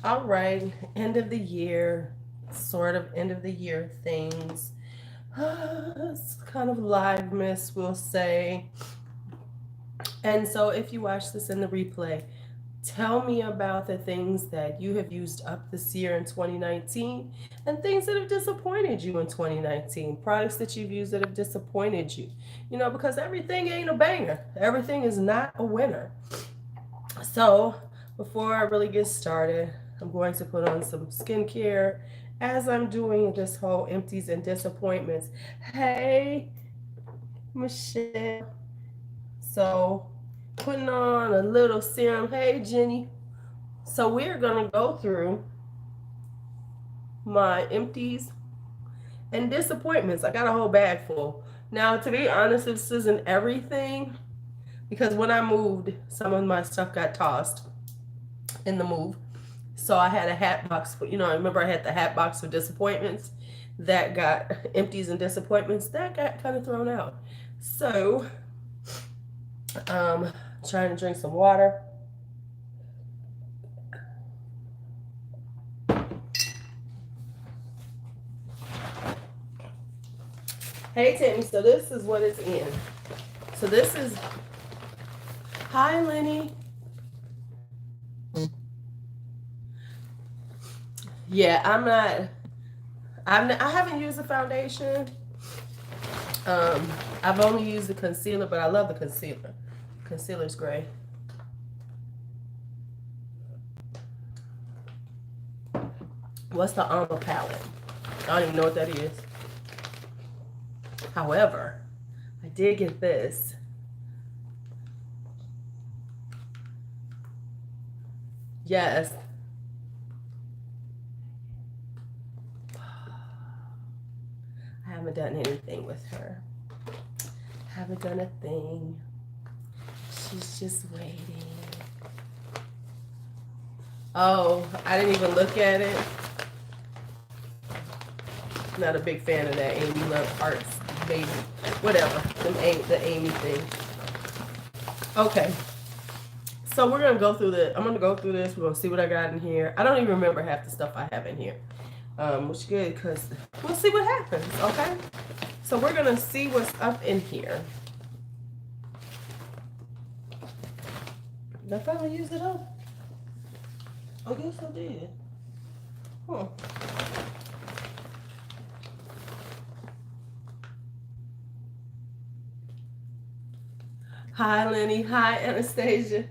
All right, end of the year, sort of end of the year things. It's kind of live miss, we'll say. And so, if you watch this in the replay, tell me about the things that you have used up this year in 2019 and things that have disappointed you in 2019. Products that you've used that have disappointed you. You know, because everything ain't a banger, everything is not a winner. So, before I really get started, I'm going to put on some skincare as I'm doing this whole empties and disappointments. Hey, Michelle. So, putting on a little serum. Hey, Jenny. So, we're going to go through my empties and disappointments. I got a whole bag full. Now, to be honest, this isn't everything because when I moved, some of my stuff got tossed in the move. So I had a hat box, but I remember I had the hat box for disappointments that got empties and disappointments that got kind of thrown out. So, um, trying to drink some water. Hey Tammy, so this is what it's in. So this is hi Lenny. Yeah, I haven't used the foundation. I've only used the concealer, but I love the concealer. Concealer's great. What's the Alma palette? I don't even know what that is. However, I did get this. Yes. I haven't done anything with her. Haven't done a thing. She's just waiting. Oh, I didn't even look at it. Not a big fan of that Amy Love Arts baby. Whatever. The Amy thing. Okay. So we're gonna go through I'm gonna go through this. We're gonna see what I got in here. I don't even remember half the stuff I have in here. Which is good because we'll see what happens, okay? So we're gonna see what's up in here. Did I finally use it up? I guess I did. Huh. Hi, Lenny. Hi, Anastasia.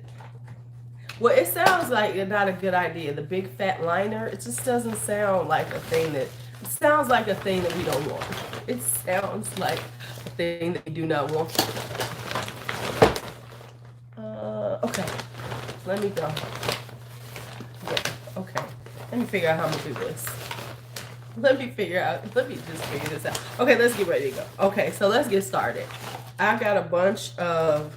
Well, it sounds like not a good idea. The big fat liner, it just doesn't sound like a thing that, it sounds like a thing that we don't want. It sounds like a thing that we do not want. Okay. Let me go. Yeah, okay. Let me figure out how I'm going to do this. Let me just figure this out. Okay, let's get ready to go. Okay, so let's get started. I got a bunch of,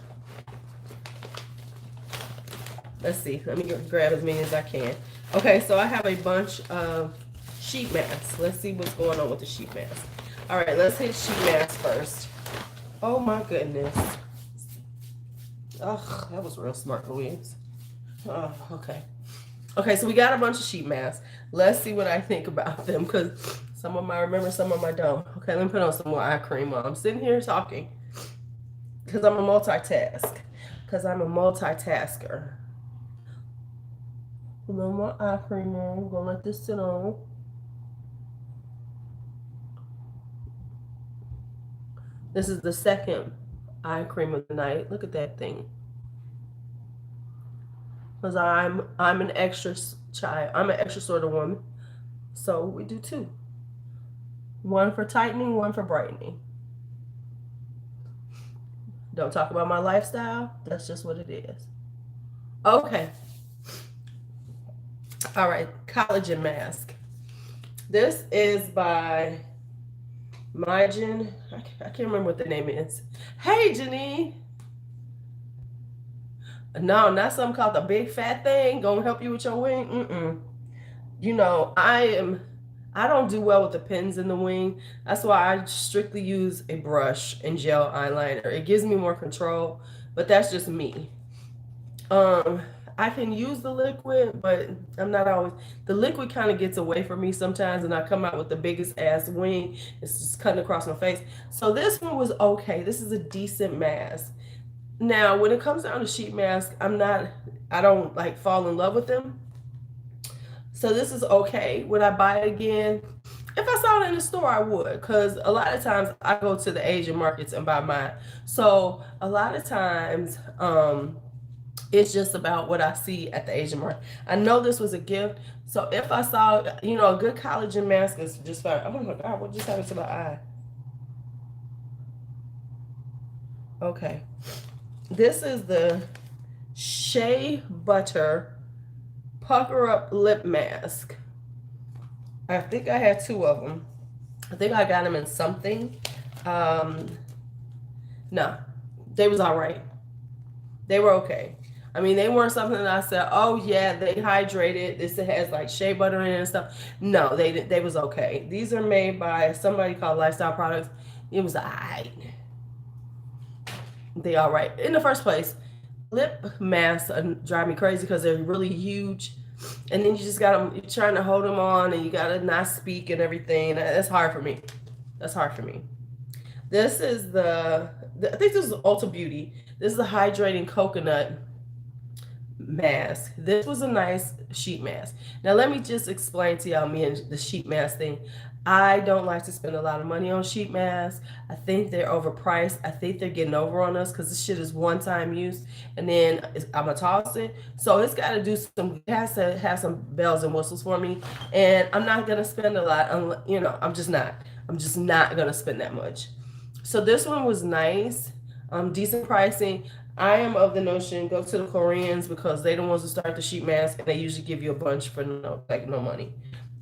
let's see, let me grab as many as I can. Okay, so I have a bunch of sheet masks. Let's see what's going on with the sheet mask. All right, let's hit sheet mask first. Oh my goodness. Oh, that was real smart, Louise. Oh, okay. Okay, so we got a bunch of sheet masks. Let's see what I think about them because some of them I remember, some of them I don't. Okay, let me put on some more eye cream while I'm sitting here talking because I'm a multitasker. A little more eye cream on. I'm gonna let this sit on. This is the second eye cream of the night. Look at that thing. Because I'm an extra child. I'm an extra sort of woman. So we do two. One for tightening, one for brightening. Don't talk about my lifestyle. That's just what it is. Okay. All right. Collagen mask. This is by Mygen. I can't remember what the name is. Hey, Janine. No, not something called the big fat thing. Gonna help you with your wing. I don't do well with the pins in the wing. That's why I strictly use a brush and gel eyeliner. It gives me more control, but that's just me. Um, I can use the liquid, but I'm not always. The liquid kind of gets away from me sometimes, and I come out with the biggest ass wing. It's just cutting across my face. So this one was okay. This is a decent mask. Now, when it comes down to sheet mask, I don't like fall in love with them. So this is okay. Would I buy it again? If I saw it in the store, I would, because a lot of times I go to the Asian markets and buy mine. So a lot of times, it's just about what I see at the Asian market. I know this was a gift, so if I saw, a good collagen mask is just fine. Oh my God, what just happened to my eye? Okay, this is the Shea Butter Pucker Up Lip Mask. I think I had two of them. I think I got them in something. Um, no, they was all right. They were okay. I mean, they weren't something that I said, oh yeah, they hydrated. This has like shea butter in it and stuff. No, they was okay. These are made by somebody called Lifestyle Products. It was alright. They all right. In the first place, lip masks drive me crazy because they're really huge. And then you just got them, you're trying to hold them on and you got to not speak and everything. That's hard for me. That's hard for me. This is I think this is Ulta Beauty. This is the hydrating coconut mask. This was a nice sheet mask. Now let me just explain to y'all me and the sheet mask thing. I don't like to spend a lot of money on sheet masks. I think they're overpriced. I think they're getting over on us because this shit is one time use and then I'm gonna toss it. So it's got to do it has to have some bells and whistles for me. And I'm not gonna spend a lot. I'm just not. I'm just not gonna spend that much. So this one was nice, decent pricing. I am of the notion go to the Koreans because they the ones who start the sheet mask and they usually give you a bunch for no money.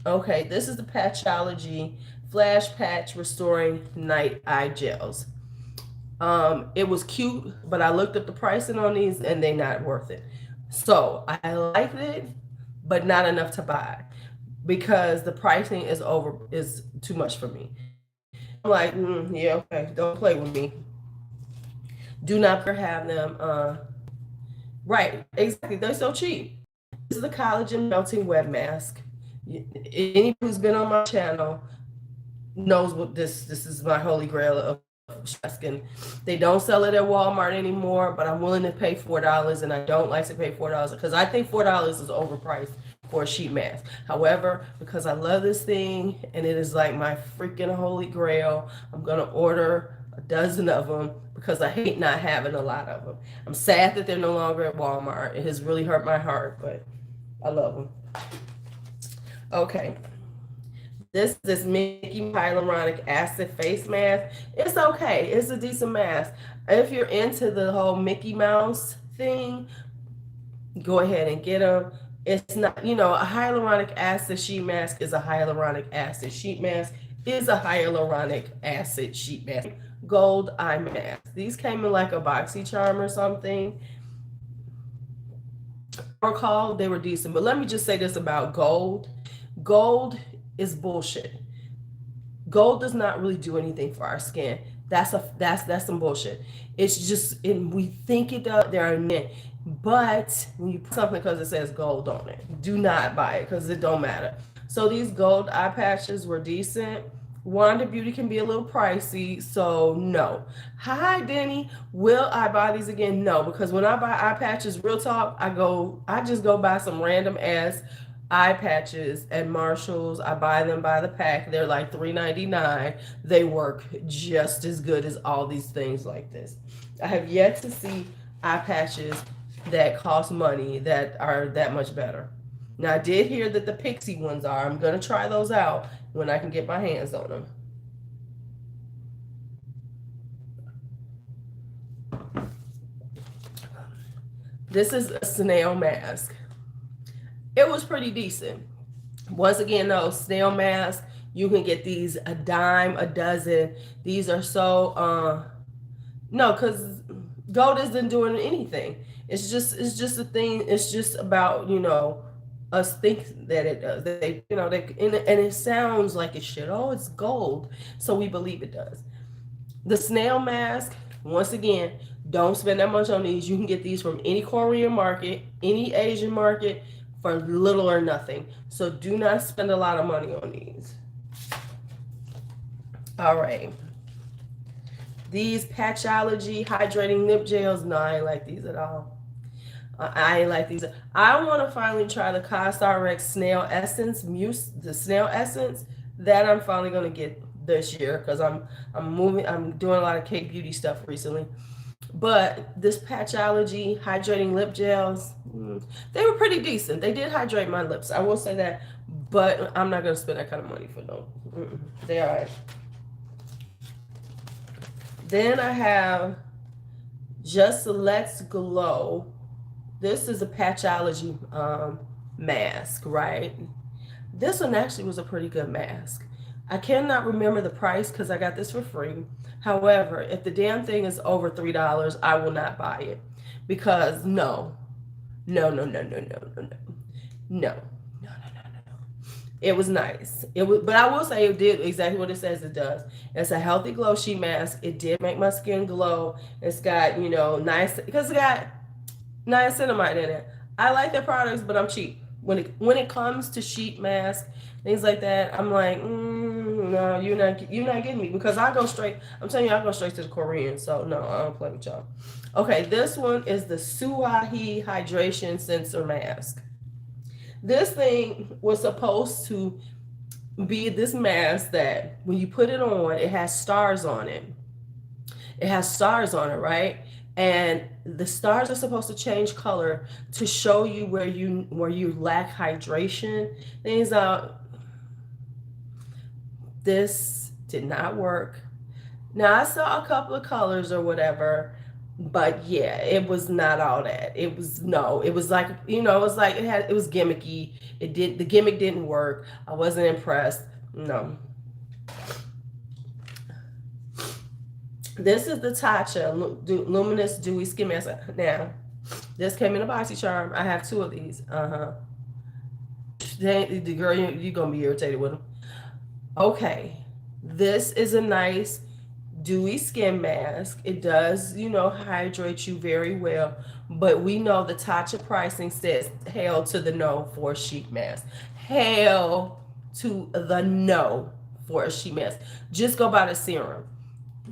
Okay, this is the Patchology Flash Patch Restoring Night Eye Gels. It was cute, but I looked up the pricing on these and they're not worth it. So I liked it, but not enough to buy because the pricing is too much for me. I'm like, yeah, okay, don't play with me. Do not have them. Right, exactly. They're so cheap. This is the collagen melting web mask. Anybody who's been on my channel knows what this is my holy grail of skin. They don't sell it at Walmart anymore, but I'm willing to pay $4, and I don't like to pay $4 because I think $4 is overpriced for a sheet mask. However, because I love this thing and it is like my freaking holy grail, I'm gonna order a dozen of them because I hate not having a lot of them. I'm sad that they're no longer at Walmart. It has really hurt my heart, but I love them. Okay. This Mickey Hyaluronic Acid face mask. It's okay. It's a decent mask. If you're into the whole Mickey Mouse thing, go ahead and get them. It's not, a hyaluronic acid sheet mask is a hyaluronic acid sheet mask is a hyaluronic acid sheet mask. Gold eye mask. These came in like a BoxyCharm or something. I recall they were decent, but let me just say this about gold. Gold is bullshit. Gold does not really do anything for our skin. That's some bullshit. It's just, we think it does. There are men, but when you put something because it says gold on it, do not buy it because it don't matter. So these gold eye patches were decent. Wanda Beauty can be a little pricey, so no. Hi, Denny. Will I buy these again? No, because when I buy eye patches, real talk, I just go buy some random ass eye patches at Marshall's. I buy them by the pack. They're like $3.99. They work just as good as all these things like this. I have yet to see eye patches that cost money that are that much better. Now, I did hear that the Pixie ones are. I'm going to try those out when I can get my hands on them. This is a snail mask. It was pretty decent. Once again, though, snail mask, you can get these a dime a dozen. These are so, no, because gold isn't doing anything. It's just a thing. It's just about, us think that it does. And it sounds like it should. Oh, it's gold. So we believe it does. The snail mask, once again, Don't spend that much on these. You can get these from any Korean market, any Asian market for little or nothing. So do not spend a lot of money on these. All right. These Patchology Hydrating Lip Gels. No, I ain't like these at all. I ain't like these. I want to finally try the CosRx Snail Essence Mousse, the Snail Essence. That I'm finally gonna get this year because I'm doing a lot of K Beauty stuff recently. But this Patchology Hydrating Lip Gels, they were pretty decent. They did hydrate my lips. I will say that. But I'm not gonna spend that kind of money for them. They are right. Then I have Just Let's Glow. This is a Patchology mask, right? This one actually was a pretty good mask. I cannot remember the price because I got this for free. However, if the damn thing is over $3, I will not buy it. Because no. It was nice. But I will say it did exactly what it says it does. It's a healthy glow sheet mask. It did make my skin glow. It's got, nice, because it got niacinamide in it. I like their products, but I'm cheap. When it comes to sheet mask, things like that, I'm like, no, you're not getting me, because I go straight. I'm telling you, I go straight to the Korean. So no, I don't play with y'all. Okay, this one is the Suahi Hydration Sensor Mask. This thing was supposed to be this mask that when you put it on, it has stars on it. It has stars on it, right? And the stars are supposed to change color to show you where you lack hydration. Things out. This did not work. Now I saw a couple of colors or whatever, but yeah, it was not all that. It was like, it was gimmicky. The gimmick didn't work. I wasn't impressed. No. This is the Tatcha Luminous Dewy Skin Mask. Now, this came in a BoxyCharm. I have 2 of these. The girl, you're going to be irritated with them. Okay. This is a nice dewy skin mask. It does, hydrate you very well. But we know the Tatcha pricing says hell to the no for a sheet mask. Hell to the no for a sheet mask. Just go buy the serum.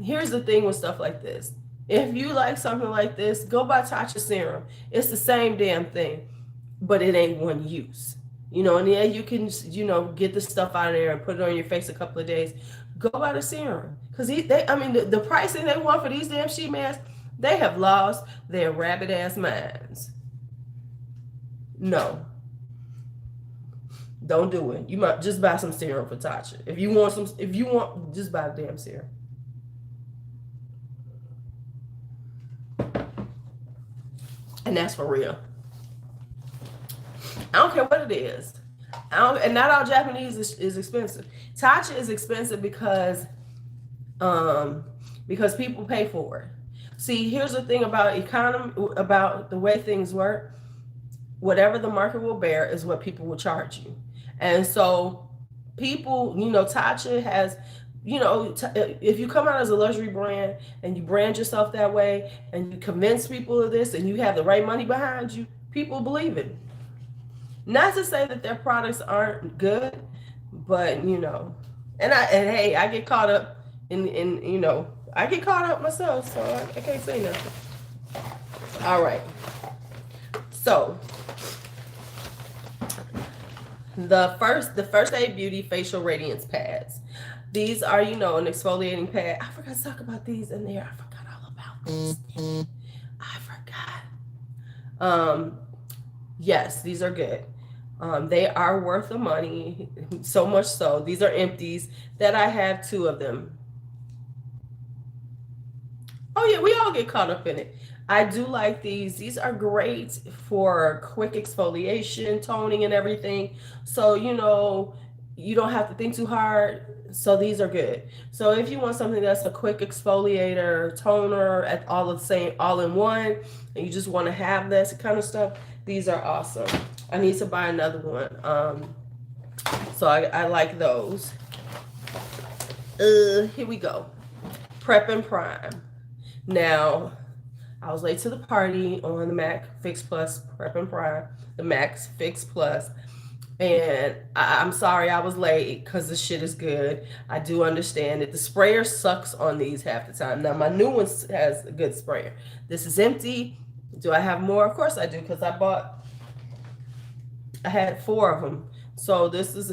Here's the thing with stuff like this. If you like something like this, go buy Tatcha serum. It's the same damn thing, but it ain't one use. And yeah, you can, get the stuff out of there and put it on your face a couple of days. Go buy the serum. Because the pricing they want for these damn sheet masks, they have lost their rabbit ass minds. No. Don't do it. You might just buy some serum for Tatcha. If you want, just buy the damn serum. And that's for real. I don't care what it is. And not all Japanese is expensive. Tatcha is expensive because people pay for it. See, here's the thing about economy, about the way things work. Whatever the market will bear is what people will charge you. And so people, Tatcha has, if you come out as a luxury brand and you brand yourself that way and you convince people of this and you have the right money behind you, people believe it. Not to say that their products aren't good, but hey, I get caught up I get caught up myself, so I can't say nothing. All right. So the first aid beauty facial radiance pads. These are, an exfoliating pad. I forgot to talk about these in there. I forgot all about this. I forgot. Yes, these are good. They are worth the money, so much so. These are Empties that I have 2 of them. Oh yeah, we all get caught up in it. I do like these. These are great for quick exfoliation, toning, and everything. So, you don't have to think too hard. So these are good. So if you want something that's a quick exfoliator, toner, at all in one, and you just want to have this kind of stuff, these are awesome. I need to buy another one. So I like those. Here we go. Prep and Prime. Now, I was late to the party on the MAC Fix Plus Prep and Prime, the Max Fix Plus. And I'm sorry I was late because the shit is good. I do understand it. The sprayer sucks on these half the time. Now, my new one has a good sprayer. This is empty. Do I have more? Of course I do, because I had 4 of them. So this is,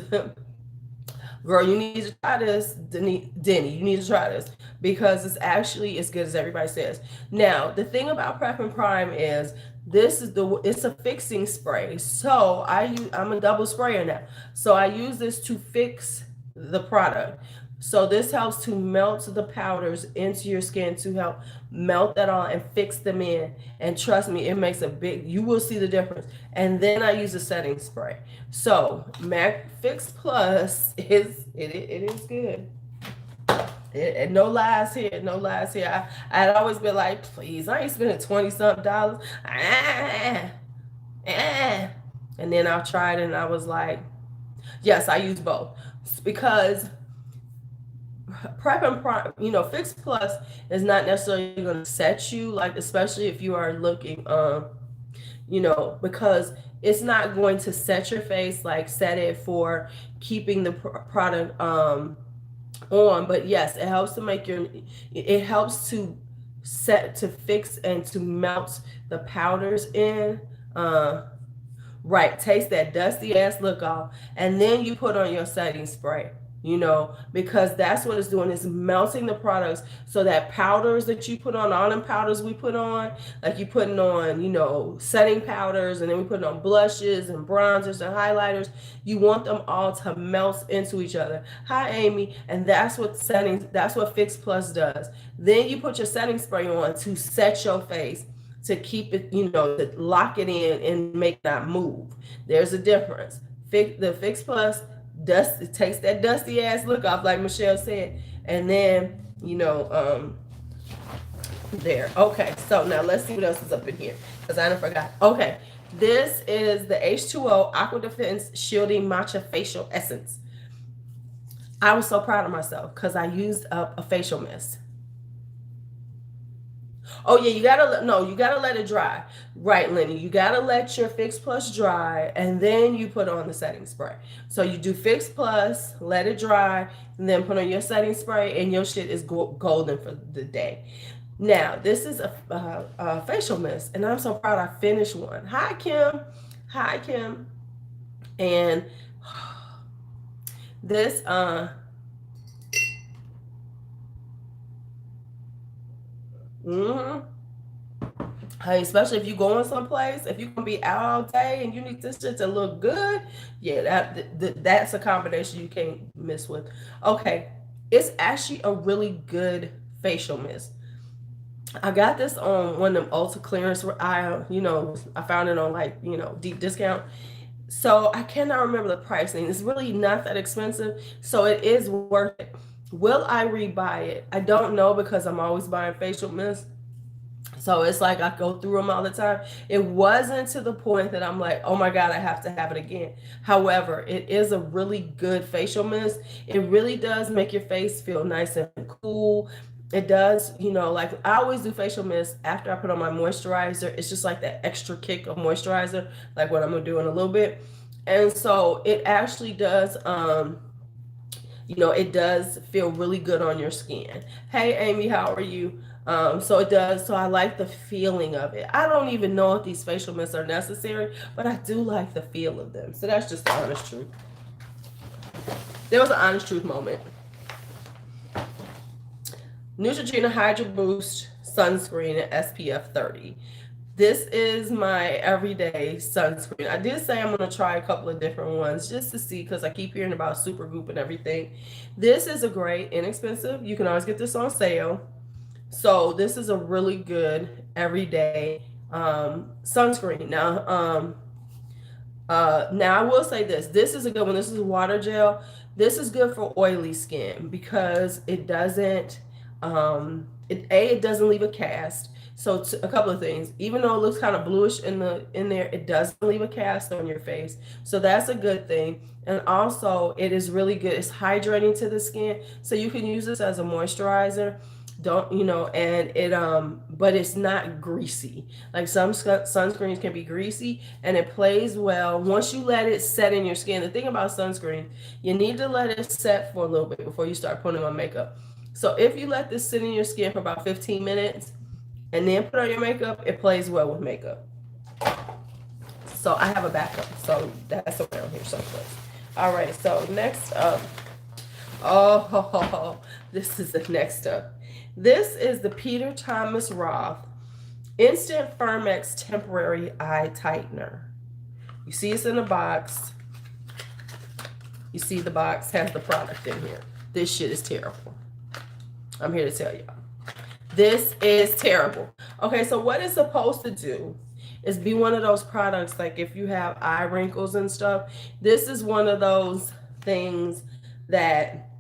girl, you need to try this. Denny, you need to try this because it's actually as good as everybody says. Now, the thing about Prep and Prime is it's a fixing spray. So I'm a double sprayer now. So I use this to fix the product. So this helps to melt the powders into your skin, to help melt that on and fix them in. And trust me, it makes you will see the difference. And then I use a setting spray. So MAC Fix Plus it is good. And no lies here, no lies here. I had always been like, please, I ain't spending $20-something. And then I tried and I was like, yes, I use both. Because Prep and Prime, Fix Plus is not necessarily going to set you, like, especially if you are looking, because it's not going to set your face, like set it for keeping the product on. But yes, it helps to it helps to fix and to melt the powders in. Right, taste that dusty ass look off, and then you put on your setting spray. Because that's what it's doing, is melting the products, so that powders that you put on, all them powders we put on, like you putting on, setting powders, and then we put on blushes and bronzers and highlighters, you want them all to melt into each other. Hi, Amy. And that's what Fix Plus does. Then you put your setting spray on to set your face, to keep it, to lock it in and make it not move. There's a difference. The Fix Plus it takes that dusty ass look off, like Michelle said, and then there. Okay, so now let's see what else is up in here, because I done forgot. Okay, this is the H2O Aqua Defense Shielding Matcha Facial Essence. I was so proud of myself because I used up a facial mist. Oh yeah, you gotta let it dry. Right, Lenny, you gotta let your Fix Plus dry, and then you put on the setting spray. So you do Fix Plus, let it dry, and then put on your setting spray, and your shit is golden for the day. Now, this is a facial mist, and I'm so proud I finished one. Hi, Kim. And this, especially if you going someplace, if you're gonna be out all day and you need this shit to look good, yeah, that's a combination you can't miss with. Okay, it's actually a really good facial mist. I got this on one of them Ulta clearance. I found it on deep discount. So I cannot remember the pricing. It's really not that expensive, so it is worth it. Will I rebuy it? I don't know, because I'm always buying facial mist. So it's like I go through them all the time. It wasn't to the point that I'm like, oh my God, I have to have it again. However, it is a really good facial mist. It really does make your face feel nice and cool. It does, like I always do facial mist after I put on my moisturizer. It's just like that extra kick of moisturizer, like what I'm gonna do in a little bit. And so it actually does, it does feel really good on your skin. Hey, Amy, how are you? So it does. So I like the feeling of it. I don't even know if these facial mists are necessary, but I do like the feel of them. So that's just the honest truth. There was an honest truth moment. Neutrogena Hydro Boost Sunscreen at SPF 30. This is my everyday sunscreen. I did say I'm going to try a couple of different ones just to see, because I keep hearing about Supergoop and everything. This is a great, inexpensive. You can always get this on sale. So this is a really good everyday sunscreen. Now, I will say this. This is a good one. This is a water gel. This is good for oily skin because it doesn't, it doesn't leave a cast. So a couple of things. Even though it looks kind of bluish in there, it doesn't leave a cast on your face. So that's a good thing. And also, it is really good. It's hydrating to the skin. So you can use this as a moisturizer. Don't, you know, and it but it's not greasy. Like some sunscreens can be greasy, and it plays well once you let it set in your skin. The thing about sunscreen, you need to let it set for a little bit before you start putting on makeup. So if you let this sit in your skin for about 15 minutes and then put on your makeup, it plays well with makeup. So I have a backup, so that's around here someplace. All right, so next up, oh, this is the next up. This is the Peter Thomas Roth Instant Firmex Temporary Eye Tightener. You see it's in the box. You see the box has the product in here. This shit is terrible. I'm here to tell y'all. This is terrible. Okay, so what it's supposed to do is be one of those products, like if you have eye wrinkles and stuff, this is one of those things that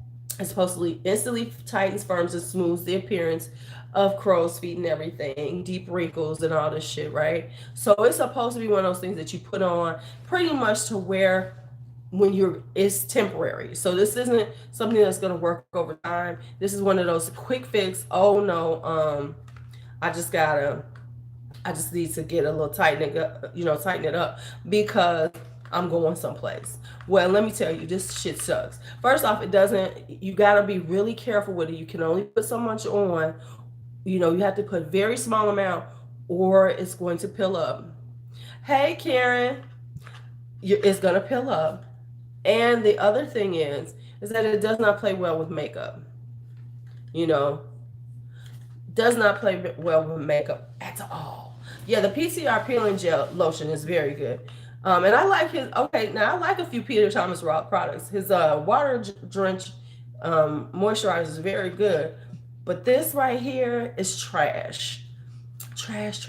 is supposed to instantly tightens, firms, and smooths the appearance of crow's feet and everything, deep wrinkles and all this shit, right? So it's supposed to be one of those things that you put on pretty much to wear when it's temporary. So this isn't something that's going to work over time. This is one of those quick fix. Oh no, I just need to get a little tighten it up because I'm going someplace. Well, let me tell you, this shit sucks. First off, you gotta be really careful with it. You can only put so much on. You have to put very small amount or it's going to pill up. Hey, Karen, it's gonna pill up. And the other thing is that it does not play well with makeup. Does not play well with makeup at all. Yeah, the PCR peeling gel lotion is very good. And I like I like a few Peter Thomas Roth products. His water drench moisturizer is very good. But this right here is trash. Trash.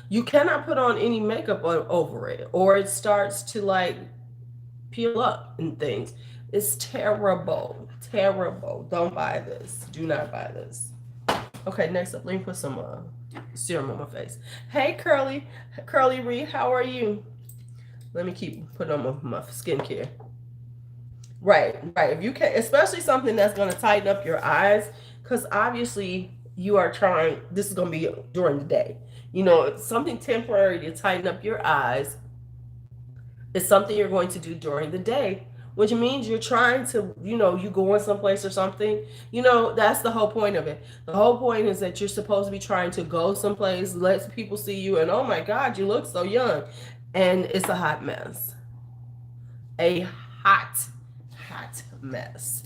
You cannot put on any makeup over it or it starts to like peel up and things. It's terrible. Don't buy this. Do not buy this. Okay, next up, let me put some serum on my face. Hey, Curly Reed, how are you? Let me keep putting on my skincare. Right. If you can, especially something that's going to tighten up your eyes, because obviously you are trying. This is going to be during the day. Something temporary to tighten up your eyes is something you're going to do during the day, which means you're trying to, you going someplace or something. That's the whole point of it. The whole point is that you're supposed to be trying to go someplace, let people see you, and oh my God, you look so young. And it's a hot mess. A hot mess.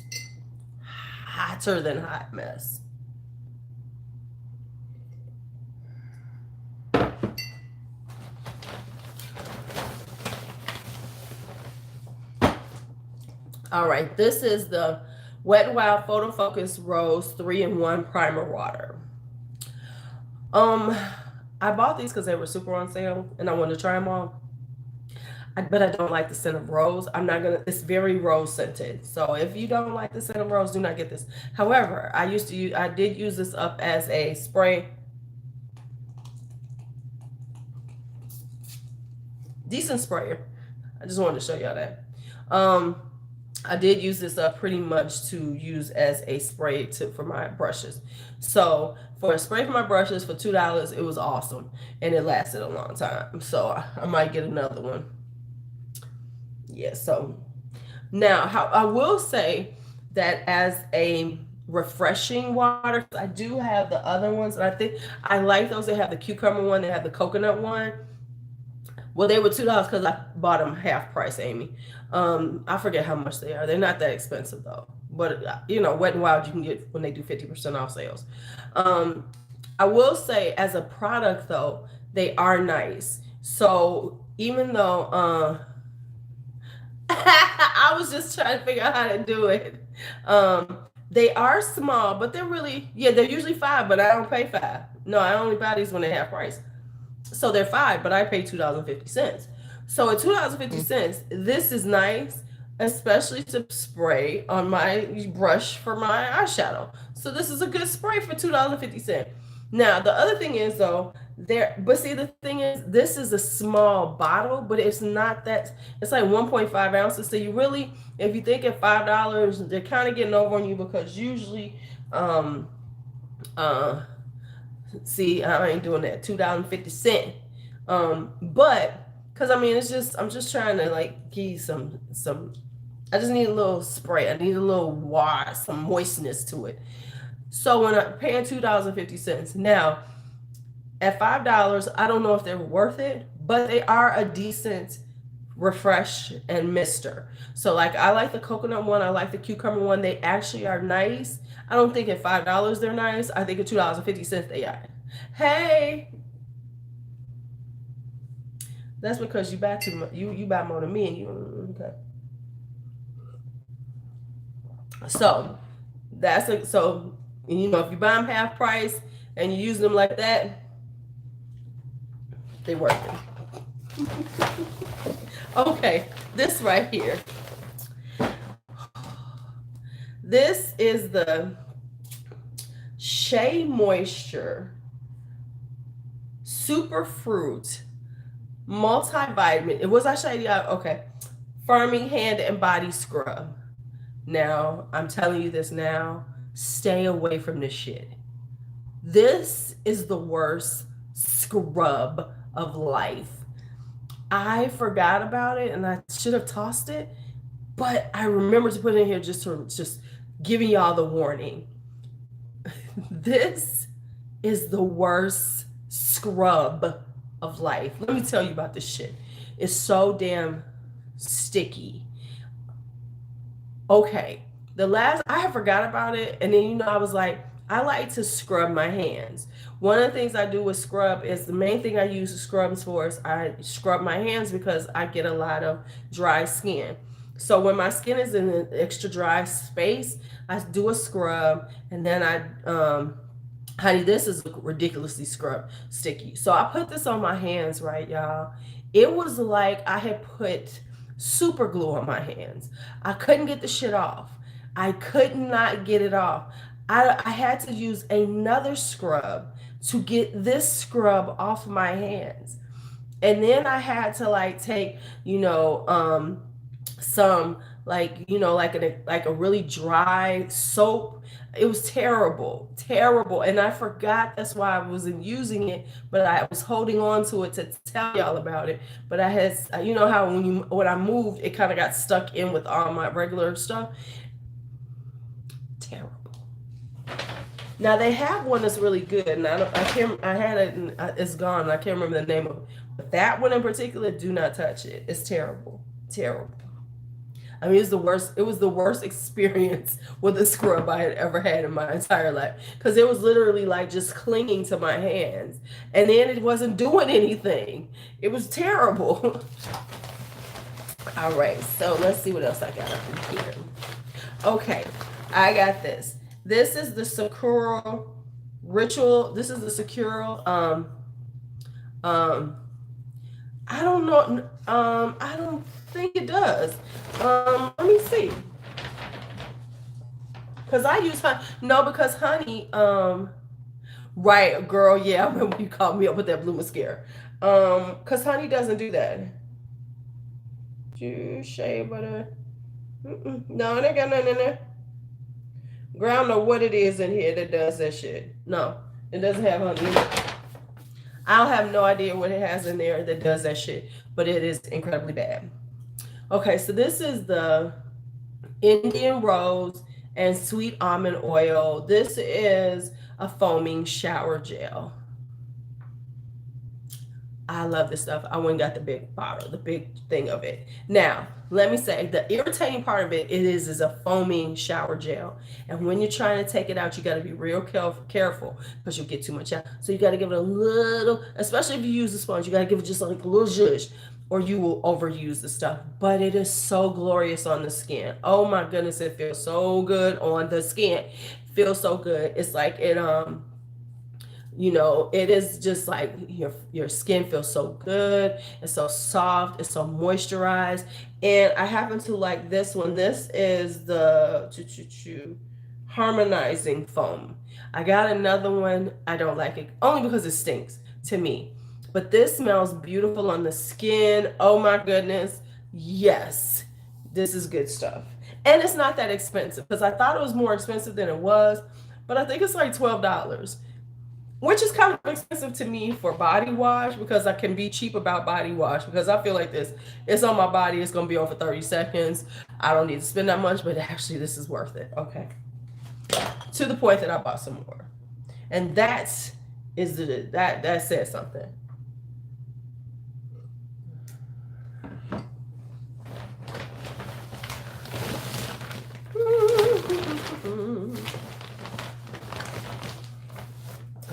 Hotter than hot mess. All right, this is the Wet n Wild Photo Focus Rose 3-in-1 Primer Water. I bought these because they were super on sale and I wanted to try them all. But I don't like the scent of rose. It's very rose scented. So if you don't like the scent of rose, do not get this. However, I did use this up as a spray. Decent sprayer. I just wanted to show y'all that. I did use this up pretty much to use as a spray for my brushes. So for a spray for my brushes for $2, it was awesome. And it lasted a long time. So I might get another one. Yeah, so now I will say that as a refreshing water, I do have the other ones. And I think I like those. They have the cucumber one. They have the coconut one. Well, they were $2 because I bought them half price, Amy. I forget how much they are. They're not that expensive though. But Wet n Wild you can get when they do 50% off sales. I will say as a product though, they are nice. So even though I was just trying to figure out how to do it. They are small, but they're usually $5, but I don't pay $5. No, I only buy these when they have price. So they're $5, but I pay $2.50. So at $2.50, this is nice, especially to spray on my brush for my eyeshadow. So this is a good spray for $2.50. Now, the other thing is though, the thing is, this is a small bottle, but it's not that, it's like 1.5 ounces. So you really, if you think at $5, they're kind of getting over on you because usually, Uh, See, I ain't doing that. $2.50. But because I mean, it's just I'm just trying to like give you some. I just need a little spray. I need a little water, some moistness to it. So when I'm paying $2.50 now, at $5, I don't know if they're worth it, but they are a decent refresh and mister. So like I like the coconut one, I like the cucumber one. They actually are nice. I don't think at $5 they're nice. I think at $2.50 they are. Hey, that's because you buy too much. You buy more than me, and you okay. So that's a, so you know if you buy them half price and you use them like that, they worth it. Okay, this right here. This is the Shea Moisture Superfruit Multivitamin. It was actually okay. Firming Hand and Body Scrub. Now, I'm telling you this now. Stay away from this shit. This is the worst scrub of life. I forgot about it and I should have tossed it, but I remember to put it in here just giving y'all the warning. This is the worst scrub of life. Let me tell you about this shit. It's so damn sticky. Okay, I had forgot about it, and then I was like, I like to scrub my hands. One of the things I do with scrub is the main thing I use scrubs for is I scrub my hands because I get a lot of dry skin. So when my skin is in an extra dry space, I do a scrub, and then honey, this is ridiculously sticky. So I put this on my hands, right, y'all? It was like I had put super glue on my hands. I couldn't get the shit off. I could not get it off. I had to use another scrub to get this scrub off my hands. And then I had to like take, some like, like a really dry soap. It was terrible, terrible. And I forgot that's why I wasn't using it, but I was holding on to it to tell y'all about it. But I had, how when I moved, it kind of got stuck in with all my regular stuff. Terrible. Now they have one that's really good, and I had it, and it's gone. I can't remember the name of it, but that one in particular, do not touch it. It's terrible, terrible. I mean, it was the worst experience with a scrub I had ever had in my entire life because it was literally like just clinging to my hands, and then it wasn't doing anything. It was terrible. All right, so let's see what else I got up in here. Okay, I got this. This is the Sakura Ritual. This is the Sakura. I don't know. I don't think it does. Let me see. Because I use honey. No, because honey. Right, girl. Yeah, I remember you called me up with that blue mascara. Because honey doesn't do that. Shea butter. No, they got nothing in there. Girl, I don't know what it is in here that does that shit. No, it doesn't have honey in it. I have no idea what it has in there that does that shit, but it is incredibly bad. Okay, so this is the Indian Rose and Sweet Almond Oil. This is a foaming shower gel. I love this stuff. I went and got the big bottle, the big thing of it. Now, let me say, the irritating part of it is a foaming shower gel. And when you're trying to take it out, you got to be real careful because you'll get too much out. So you got to give it a little, especially if you use a sponge, you got to give it just like a little zhuzh or you will overuse the stuff. But it is so glorious on the skin. Oh my goodness, it feels so good on the skin. It feels so good. It's like it, it is just like your skin feels so good. It's so soft. It's so moisturized. And I happen to like this one. This is the harmonizing foam. I got another one. I don't like it only because it stinks to me. But this smells beautiful on the skin. Oh my goodness. Yes, this is good stuff. And it's not that expensive because I thought it was more expensive than it was. but I think it's like $12, which is kind of expensive to me for body wash, because I can be cheap about body wash, because I feel like this, it's on my body, it's going to be on for 30 seconds. I don't need to spend that much, but actually this is worth it. Okay. To the point that I bought some more. And that says something.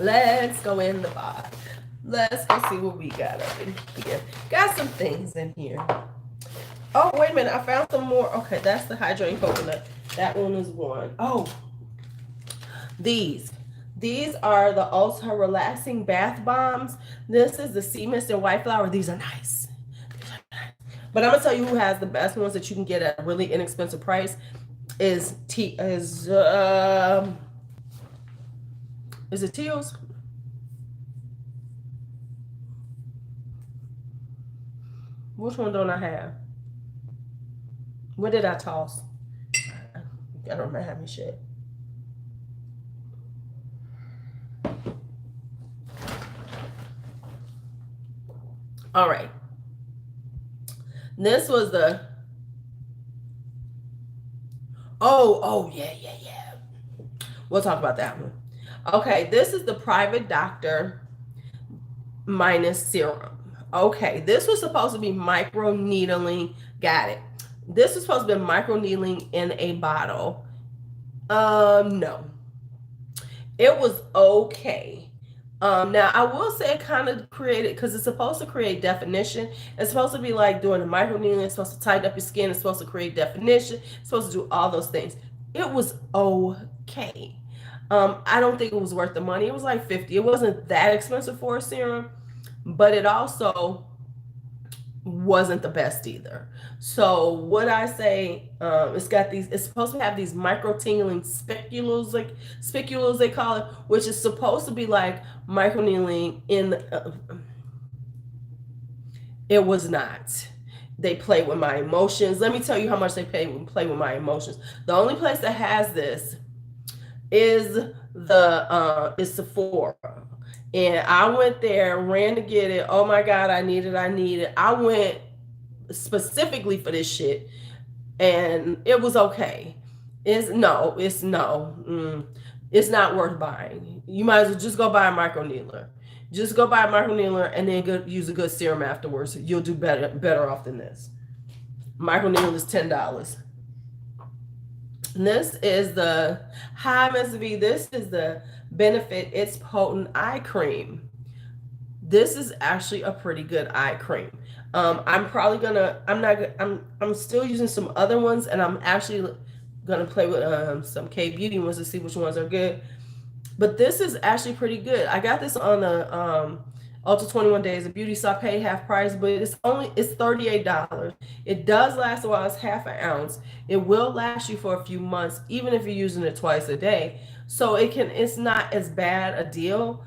Let's go in the box. Let's go see what we got up in here. Got some things in here. Oh, wait a minute. I found some more. Okay, that's the hydrating coconut. That one is one. Oh, these are the Ultra Relaxing Bath Bombs. This is the Sea Mist and White Flower. These are nice. But I'm going to tell you who has the best ones that you can get at a really inexpensive price is it Teal's? Which one don't I have? What did I toss? I don't have any shit. All right. This was the... Oh, yeah. We'll talk about that one. Okay, this is the Private Doctor Minus Serum. Okay, this was supposed to be micro needling. Got it. This was supposed to be micro needling in a bottle. No. It was okay. Now I will say it kind of created, because it's supposed to create definition. It's supposed to be like doing the micro needling. It's supposed to tighten up your skin. It's supposed to create definition. It's supposed to do all those things. It was okay. I don't think it was worth the money. It was like $50. It wasn't that expensive for a serum, but it also wasn't the best either. So what I say, it's got these, it's supposed to have these micro tingling spicules, like spicules they call it, which is supposed to be like micro needling in, it was not. They play with my emotions. Let me tell you how much they play with my emotions. The only place that has this is Sephora. And I went there, ran to get it. Oh my God, I need it. I went specifically for this shit, and it was okay. It's not worth buying. You might as well just go buy a micro needler. Just go buy a micro needler and then use a good serum afterwards. You'll do better off than this. Micro needler is $10. This is the Hi Ms. V. This is the Benefit It's Potent Eye Cream. This is actually a pretty good eye cream. I'm still using some other ones, and I'm actually gonna play with some K Beauty ones to see which ones are good. But this is actually pretty good. I got this on the Ultra 21 Days of Beauty, so I paid half price, but it's $38. It does last a while. It's half an ounce. It will last you for a few months, even if you're using it twice a day. So it's not as bad a deal.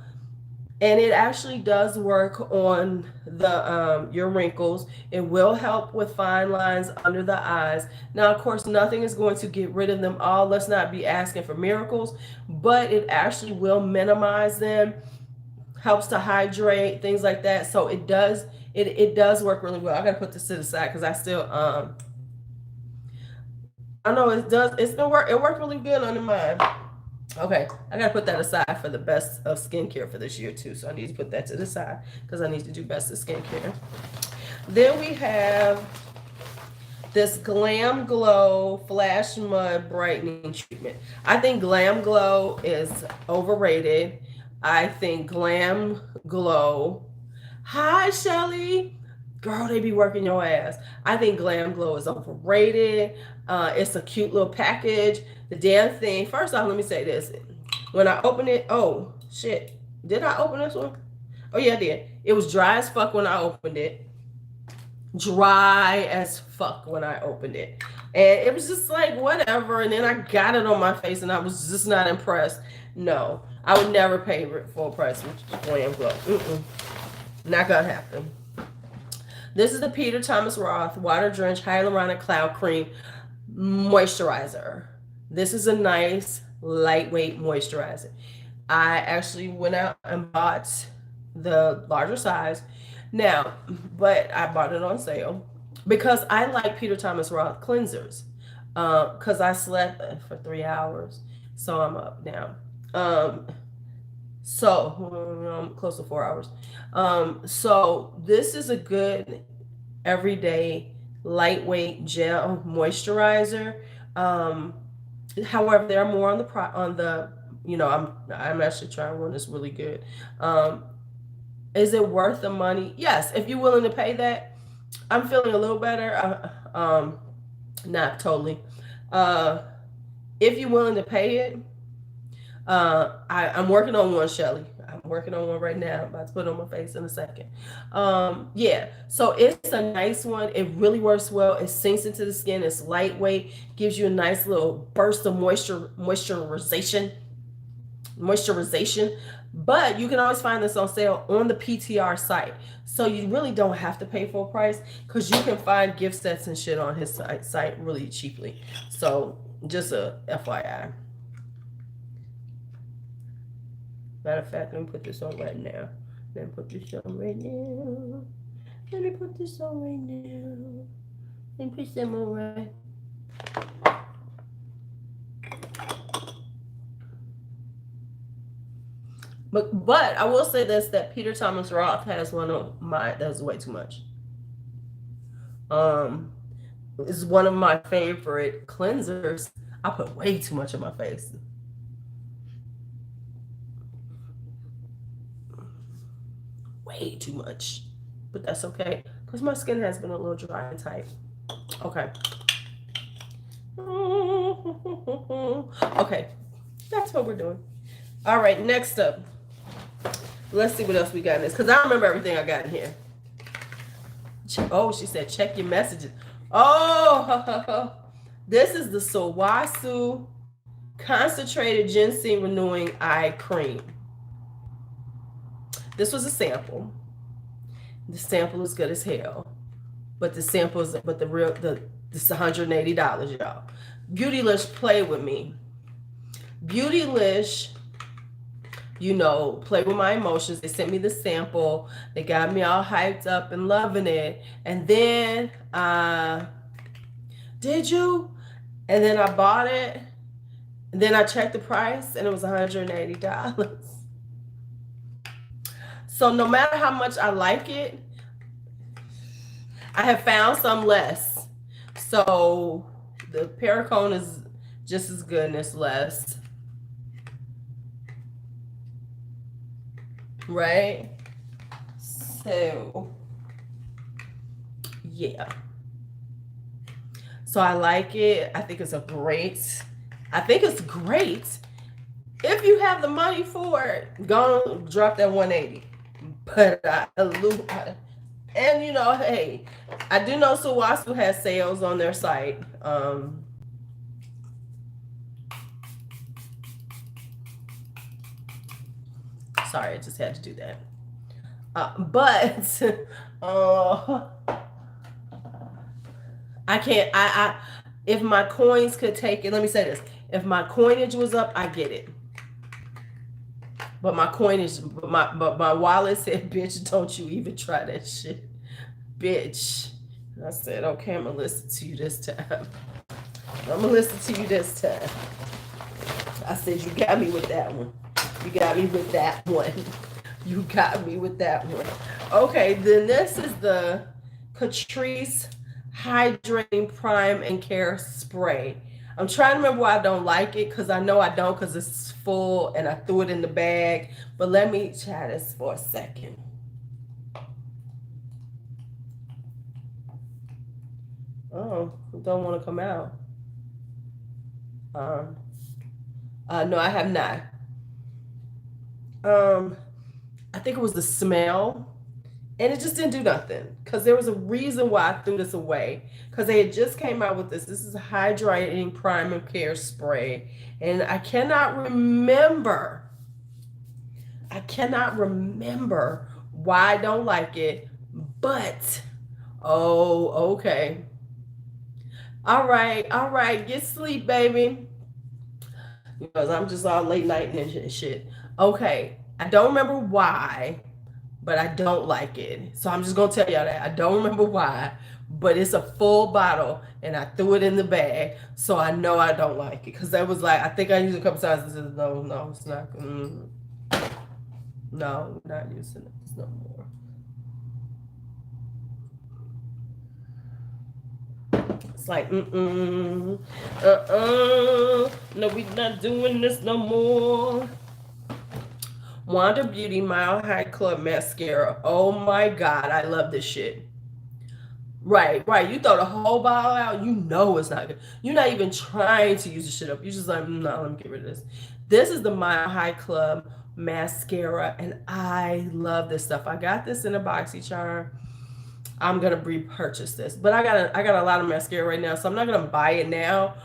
And it actually does work on the your wrinkles. It will help with fine lines under the eyes. Now, of course, nothing is going to get rid of them all. Let's not be asking for miracles, but it actually will minimize them, helps to hydrate, things like that. So it does work really well. I gotta put this to the side because I still I know it worked really good on the mind. Okay, I gotta put that aside for the best of skincare for this year too. So I need to put that to the side because I need to do best of skincare. Then we have this Glam Glow Flash Mud Brightening Treatment. I think Glam Glow is overrated. I think Glam Glow. Hi, Shelly. Girl, they be working your ass. I think Glam Glow is overrated. It's a cute little package. The damn thing. First off, let me say this. When I opened it, oh shit. Did I open this one? Oh yeah, I did. It was dry as fuck when I opened it. Dry as fuck when I opened it. And it was just like, whatever. And then I got it on my face and I was just not impressed. No, I would never pay full price with Glam Glow. Not gonna happen. This is the Peter Thomas Roth Water Drenched Hyaluronic Cloud Cream Moisturizer. This is a nice lightweight moisturizer. I actually went out and bought the larger size now, but I bought it on sale because I like Peter Thomas Roth cleansers. Because I slept for 3 hours, so I'm up now. So I'm close to 4 hours. So this is a good everyday lightweight gel moisturizer. However, there are more on the I'm actually trying one that's really good. Is it worth the money? Yes, if you're willing to pay that. I'm feeling a little better. Not totally. If you're willing to pay it, I'm working on one, Shelly. I'm working on one right now. I'm about to put it on my face in a second. Yeah, so it's a nice one. It really works well. It sinks into the skin. It's lightweight. Gives you a nice little burst of moisturization. But you can always find this on sale on the PTR site. So you really don't have to pay full price because you can find gift sets and shit on his site really cheaply. So just a FYI. Matter of fact, let me put this on right now. Let me put this on right now. Let me put this on right now. Let me put some on right. But I will say this, that Peter Thomas Roth has one of my, that's way too much. It's one of my favorite cleansers. I put way too much on my face. Way too much. But that's okay, because my skin has been a little dry and tight. Okay. Okay, that's what we're doing. All right, next up. Let's see what else we got in this, because I remember everything I got in here. Oh, she said, check your messages. Oh, this is the Sawasu Concentrated Ginseng Renewing Eye Cream. This was a sample. The sample is good as hell. But the sample is, but this $180, y'all. Beautylish played with me. Beautylish, play with my emotions. They sent me the sample. They got me all hyped up and loving it. And then, did you? And then I bought it. And then I checked the price and it was $180. So no matter how much I like it, I have found some less. So the Perricone is just as good and it's less. Right? So, yeah. So I like it. I think it's great. If you have the money for it, go drop that 180. But hey, I do know Sawasu has sales on their site. Sorry, I just had to do that. But I can't. If my coins could take it, let me say this: if my coinage was up, I get it. But my coinage, but my wallet said, "Bitch, don't you even try that shit, bitch." And I said, "Okay, I'm gonna listen to you this time. I said, "You got me with that one. You got me with that one. Okay, then this is the Catrice Hydrating Prime and Care Spray. I'm trying to remember why I don't like it, because I know I don't, because it's full and I threw it in the bag. But let me try this for a second. Oh, it don't want to come out. No, I have not. I think it was the smell, and it just didn't do nothing, because there was a reason why I threw this away, because they had just came out with this. This is a hydrating prime and care spray, and I cannot remember why I don't like it, but okay. All right, get sleep, baby. because I'm just all late night and shit. Okay, I don't remember why, but I don't like it. So I'm just gonna tell y'all that I don't remember why, but it's a full bottle and I threw it in the bag, so I know I don't like it because that was like I think I used it a couple times and said no, no, it's not. No, not using it no more. It's like no, we're not doing this no more. Wanda Beauty Mile High Club mascara. Oh my god, I love this shit. Right, right. You throw the whole bottle out, you know it's not good. You're not even trying to use the shit up. You're just like, no, let me get rid of this. This is the Mile High Club mascara, and I love this stuff. I got this in a BoxyCharm. I'm gonna repurchase this, but I got a lot of mascara right now, so I'm not gonna buy it now.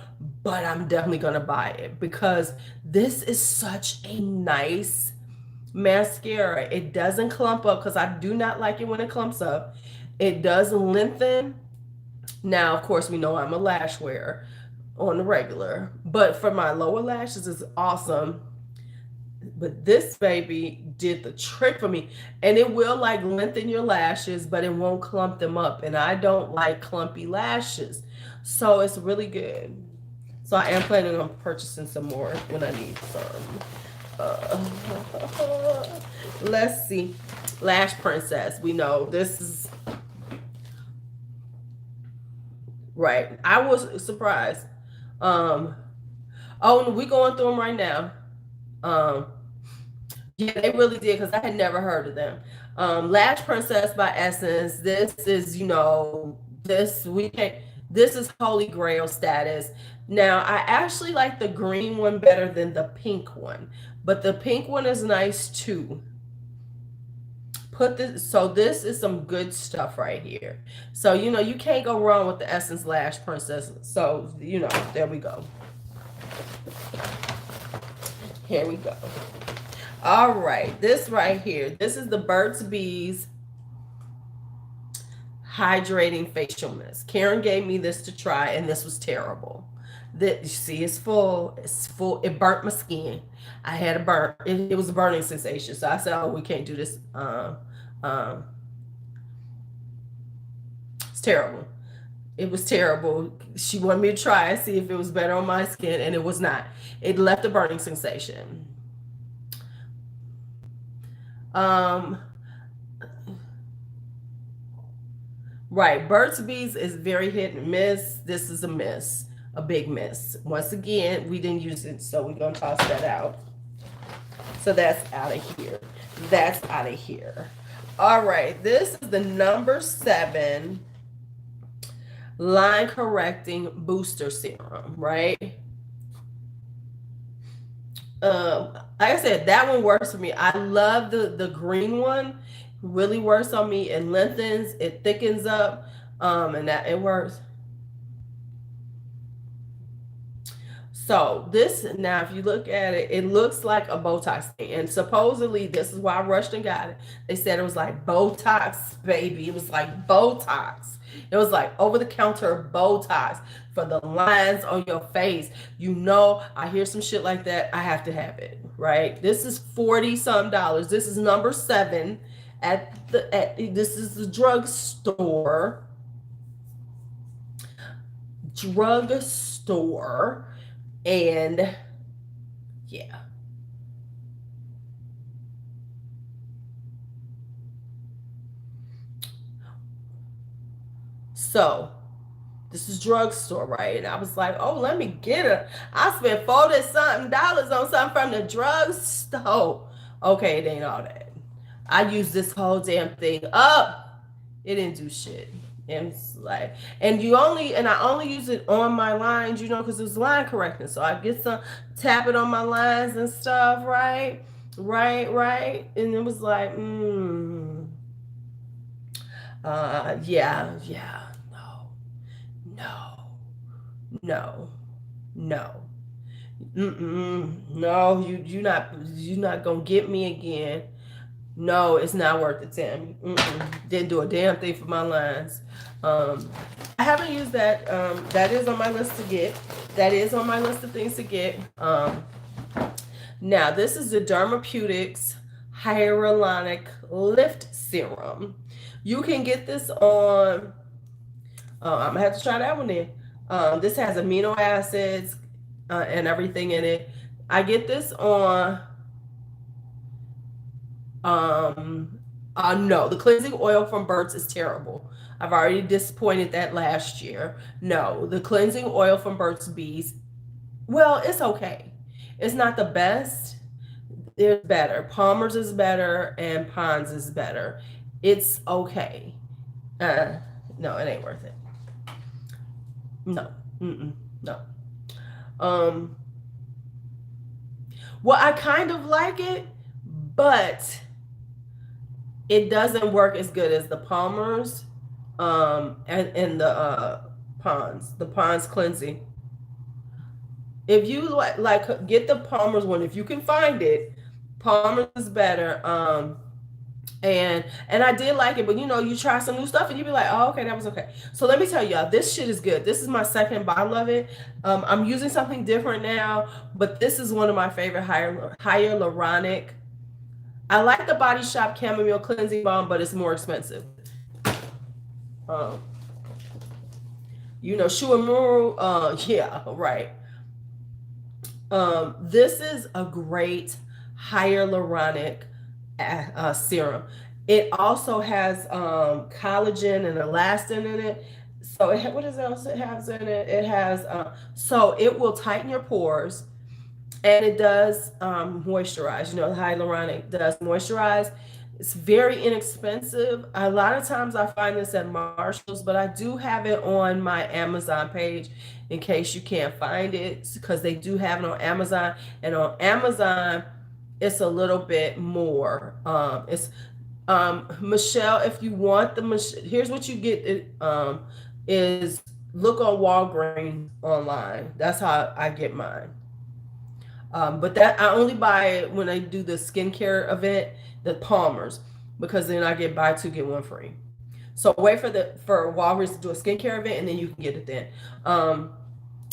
But I'm definitely gonna buy it because this is such a nice mascara. It doesn't clump up because I do not like it when it clumps up. It does lengthen. Now, of course, we know I'm a lash wearer on the regular, but for my lower lashes, it's awesome. But this baby did the trick for me, and it will like lengthen your lashes, but it won't clump them up. And I don't like clumpy lashes, so it's really good. So I am planning on purchasing some more when I need some. Let's see. Lash Princess. We know this is right. I was surprised. Oh, we going through them right now. Yeah, they really did because I had never heard of them. Lash Princess by Essence. This is, this is Holy Grail status. Now, I actually like the green one better than the pink one, but the pink one is nice too. So this is some good stuff right here. So, you can't go wrong with the Essence Lash Princess. So, there we go. Here we go. All right, this right here. This is the Burt's Bees Hydrating Facial Mist. Karen gave me this to try, and this was terrible. That you see, it's full. It's full. It burnt my skin. I had a burn. It was a burning sensation. So I said, "Oh, we can't do this." It's terrible. It was terrible. She wanted me to try and see if it was better on my skin, and it was not. It left a burning sensation. Right. Burt's Bees is very hit and miss. This is a miss, a big miss. Once again, we didn't use it, so we're going to toss that out. So that's out of here. That's out of here. All right. This is the number 7 line correcting booster serum, right? Like I said, that one works for me. I love the green one. Really works on me. It lengthens, it thickens up, and that it works. So this now, if you look at it, it looks like a Botox thing. And supposedly, this is why I rushed and got it. They said it was like Botox, baby. It was like Botox. It was like over-the-counter Botox for the lines on your face. I hear some shit like that. I have to have it, right? This is $40-some. This is number 7 this is the drugstore. And yeah. So this is drugstore, right? And I was like, oh, let me get it. I spent $40-something on something from the drugstore. Okay, it ain't all that. I used this whole damn thing up. It didn't do shit. And it's like, I only use it on my lines, because it was line correcting. So I get some, tap it on my lines and stuff, right? Right. And it was like, yeah, no. No, you're not gonna get me again. No, it's not worth it, Tammy. Didn't do a damn thing for my lines. I haven't used that. That is on my list to get. That is on my list of things to get. Now, this is the Dermapeutics Hyaluronic Lift Serum. You can get this on, I'm gonna have to try that one then. This has amino acids and everything in it. I get this on, no, the cleansing oil from Burt's is terrible. I've already disappointed that last year. No, the cleansing oil from Burt's Bees, well, it's okay. It's not the best. There's better. Palmer's is better and Pond's is better. It's okay. Uh, no, it ain't worth it. No. No. Um, well, I kind of like it, but it doesn't work as good as the Palmer's and the Pond's cleansing. If you like get the Palmer's one, if you can find it, Palmer's is better. And I did like it, but you try some new stuff and you be like, oh, okay, that was okay. So let me tell y'all, this shit is good. This is my second bottle of it. I'm using something different now, but this is one of my favorite hyaluronic. I like the Body Shop Chamomile Cleansing Balm, but it's more expensive. Shuamuru, yeah, right. This is a great hyaluronic serum. It also has collagen and elastin in it. So what else it has in it? It has so it will tighten your pores, and it does moisturize. The hyaluronic does moisturize. It's very inexpensive. A lot of times I find this at Marshall's, but I do have it on my Amazon page in case you can't find it, because they do have it on Amazon. And on Amazon, it's a little bit more. It's Michelle, if you want here's what you get. Is look on Walgreens online. That's how I get mine. But that I only buy it when I do the skincare event, the Palmer's, because then I get buy two get one free. So wait for Walgreens to do a skincare event, and then you can get it then.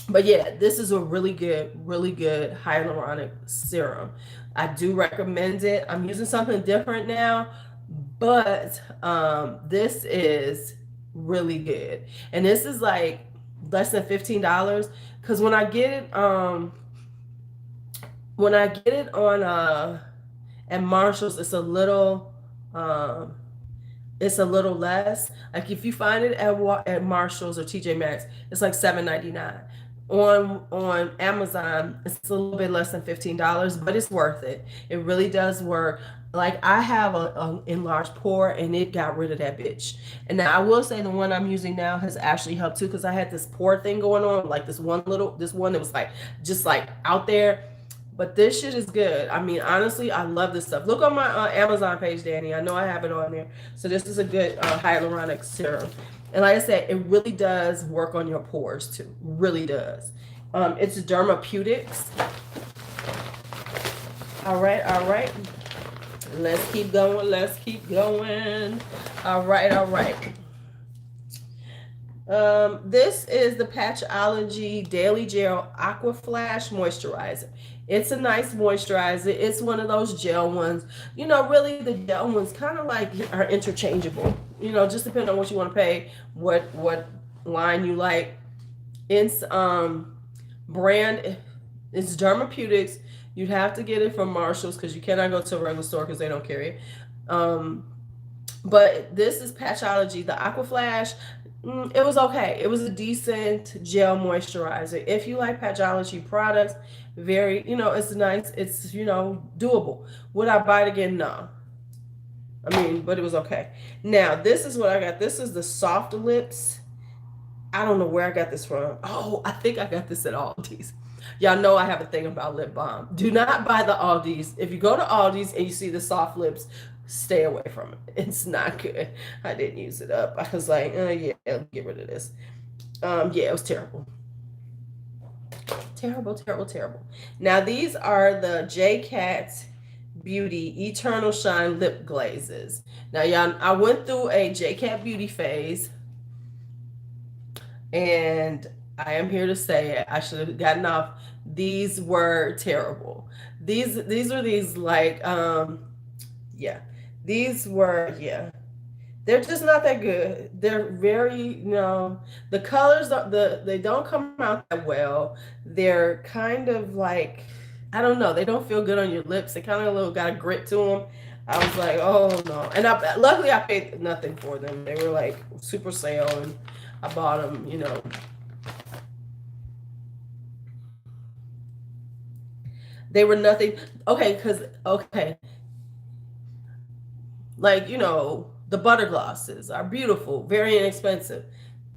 But yeah, this is a really good hyaluronic serum. I do recommend it. I'm using something different now, but this is really good, and this is like less than $15. Because when I get it on at Marshall's, it's a little less. Like if you find it at Marshall's or TJ Maxx, it's like $7.99. On Amazon, it's a little bit less than $15, but it's worth it. It really does work. Like I have a enlarged pore, and it got rid of that bitch. And now I will say the one I'm using now has actually helped too, because I had this pore thing going on, like this one that was like just like out there. But this shit is good. I mean, honestly, I love this stuff. Look on my Amazon page, Danny. I know I have it on there. So this is a good hyaluronic serum. And like I said, it really does work on your pores too. Really does. It's Dermapeutics. All right. Let's keep going. All right. This is the Patchology Daily Gel Aqua Flash Moisturizer. It's a nice moisturizer. It's one of those gel ones. Really the gel ones kind of like are interchangeable. Just depending on what you want to pay, what line you like. It's brand, it's Dermapeutics. You'd have to get it from Marshall's because you cannot go to a regular store because they don't carry it. But this is Patchology, the Aqua Flash. It was okay. It was a decent gel moisturizer. If you like Patchology products, very, it's nice. It's, doable. Would I buy it again? No. But it was okay. Now, this is what I got. This is the Soft Lips. I don't know where I got this from. Oh, I think I got this at Aldi's. Y'all know I have a thing about lip balm. Do not buy the Aldi's. If you go to Aldi's and you see the Soft Lips, stay away from it. It's not good. I didn't use it up. I was like, yeah, get rid of this. Yeah, it was terrible. Terrible. Now, these are the J-Cat Beauty Eternal Shine Lip Glazes. Now, y'all, I went through a J-Cat Beauty phase, and I am here to say it. I should have gotten off. These were terrible. These are these like yeah. These were yeah. They're just not that good. They're very, the colors they don't come out that well. They're kind of like, I don't know, they don't feel good on your lips. They kind of a little got a grit to them. I was like, oh no. And luckily I paid nothing for them. They were like super sale and I bought them. They were nothing. Okay, like, the butter glosses are beautiful, very inexpensive.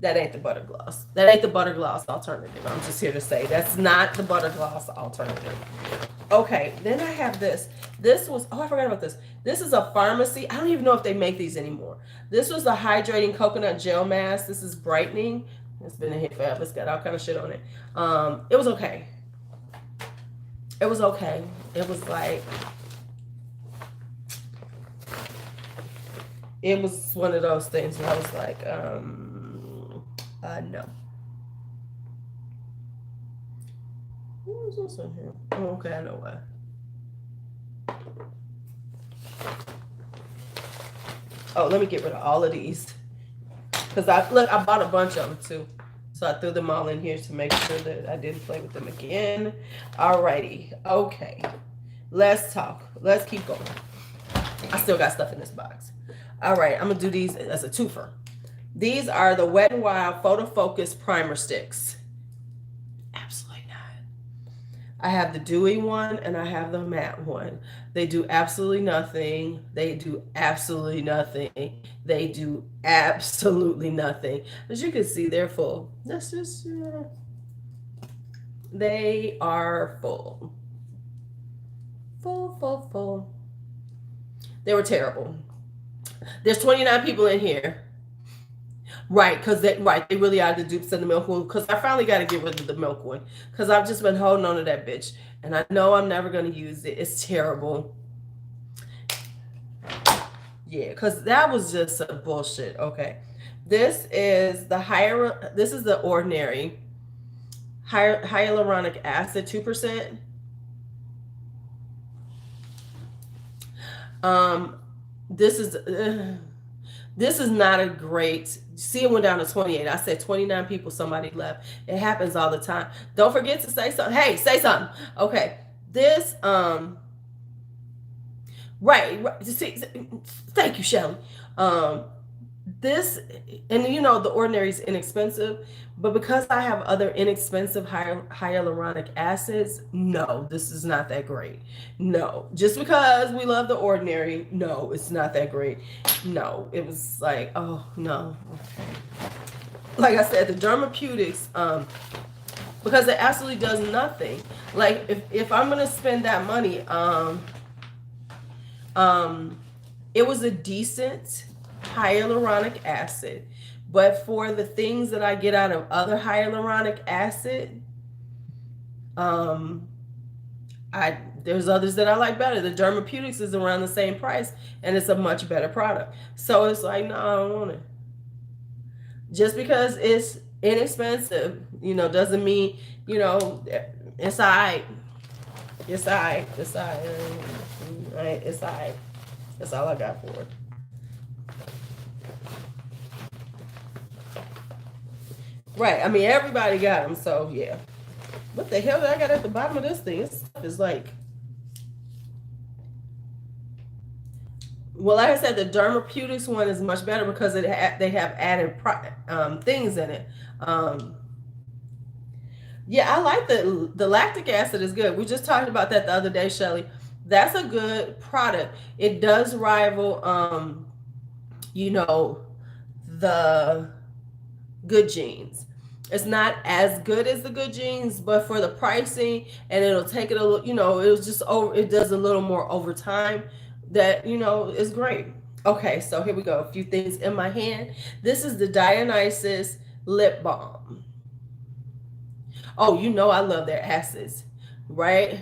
That ain't the butter gloss. That ain't the butter gloss alternative. I'm just here to say that's not the butter gloss alternative. Okay, then I have this. This was, oh, I forgot about this. This is a pharmacy. I don't even know if they make these anymore. This was a hydrating coconut gel mask. This is brightening. It's been a hit forever. It's got all kind of shit on it. It was okay. It was okay. It was like, it was one of those things where I was like, no. What was this on here? Oh, okay, I know why. Oh, let me get rid of all of these. Because I bought a bunch of them too. So I threw them all in here to make sure that I didn't play with them again. Alrighty. Okay. Let's talk. Let's keep going. I still got stuff in this box. All right. I'm going to do these as a twofer. These are the Wet n Wild Photo Focus Primer Sticks. Absolutely not. I have the dewy one and I have the matte one. They do absolutely nothing. They do absolutely nothing. They do absolutely nothing. As you can see, they're full. That's just, they are full. Full. They were terrible. There's 29 people in here. Right, because they really are the dupes of the milk one. Because I finally got to get rid of the milk one. Because I've just been holding on to that bitch. And I know I'm never going to use it. It's terrible. Yeah, because that was just a bullshit. Okay. This is the ordinary hyaluronic acid 2%. This is not a great. See, it went down to 28. I said 29 people, somebody left. It happens all the time. Don't forget to say something. Hey, say something. Okay. This right. See, thank you, Shelly. This, and the ordinary is inexpensive, but because I have other inexpensive hyaluronic acids, no, this is not that great. No, just because we love the ordinary, no, it's not that great. No, it was like, oh no. Okay. Like I said, the Dermapeutics, because it absolutely does nothing. Like if I'm gonna spend that money, it was a decent hyaluronic acid, but for the things that I get out of other hyaluronic acid, there's others that I like better. The Dermapeutics is around the same price and it's a much better product. So it's like, no, I don't want it. Just because it's inexpensive, doesn't mean, it's all right. It's all right. It's all right. It's all right. That's all I got for it. Right. I mean, everybody got them. So, yeah. What the hell did I got at the bottom of this thing? This stuff is like... Well, like I said, the Dermapeutics one is much better because they have added things in it. Yeah, I like the lactic acid is good. We just talked about that the other day, Shelly. That's a good product. It does rival, the Good Genes. It's not as good as the Good Genes, but for the pricing, and it'll take it a little, it does a little more over time. That, is great. Okay, so here we go. A few things in my hand. This is the Dionysus Lip Balm. Oh, I love their acids, right?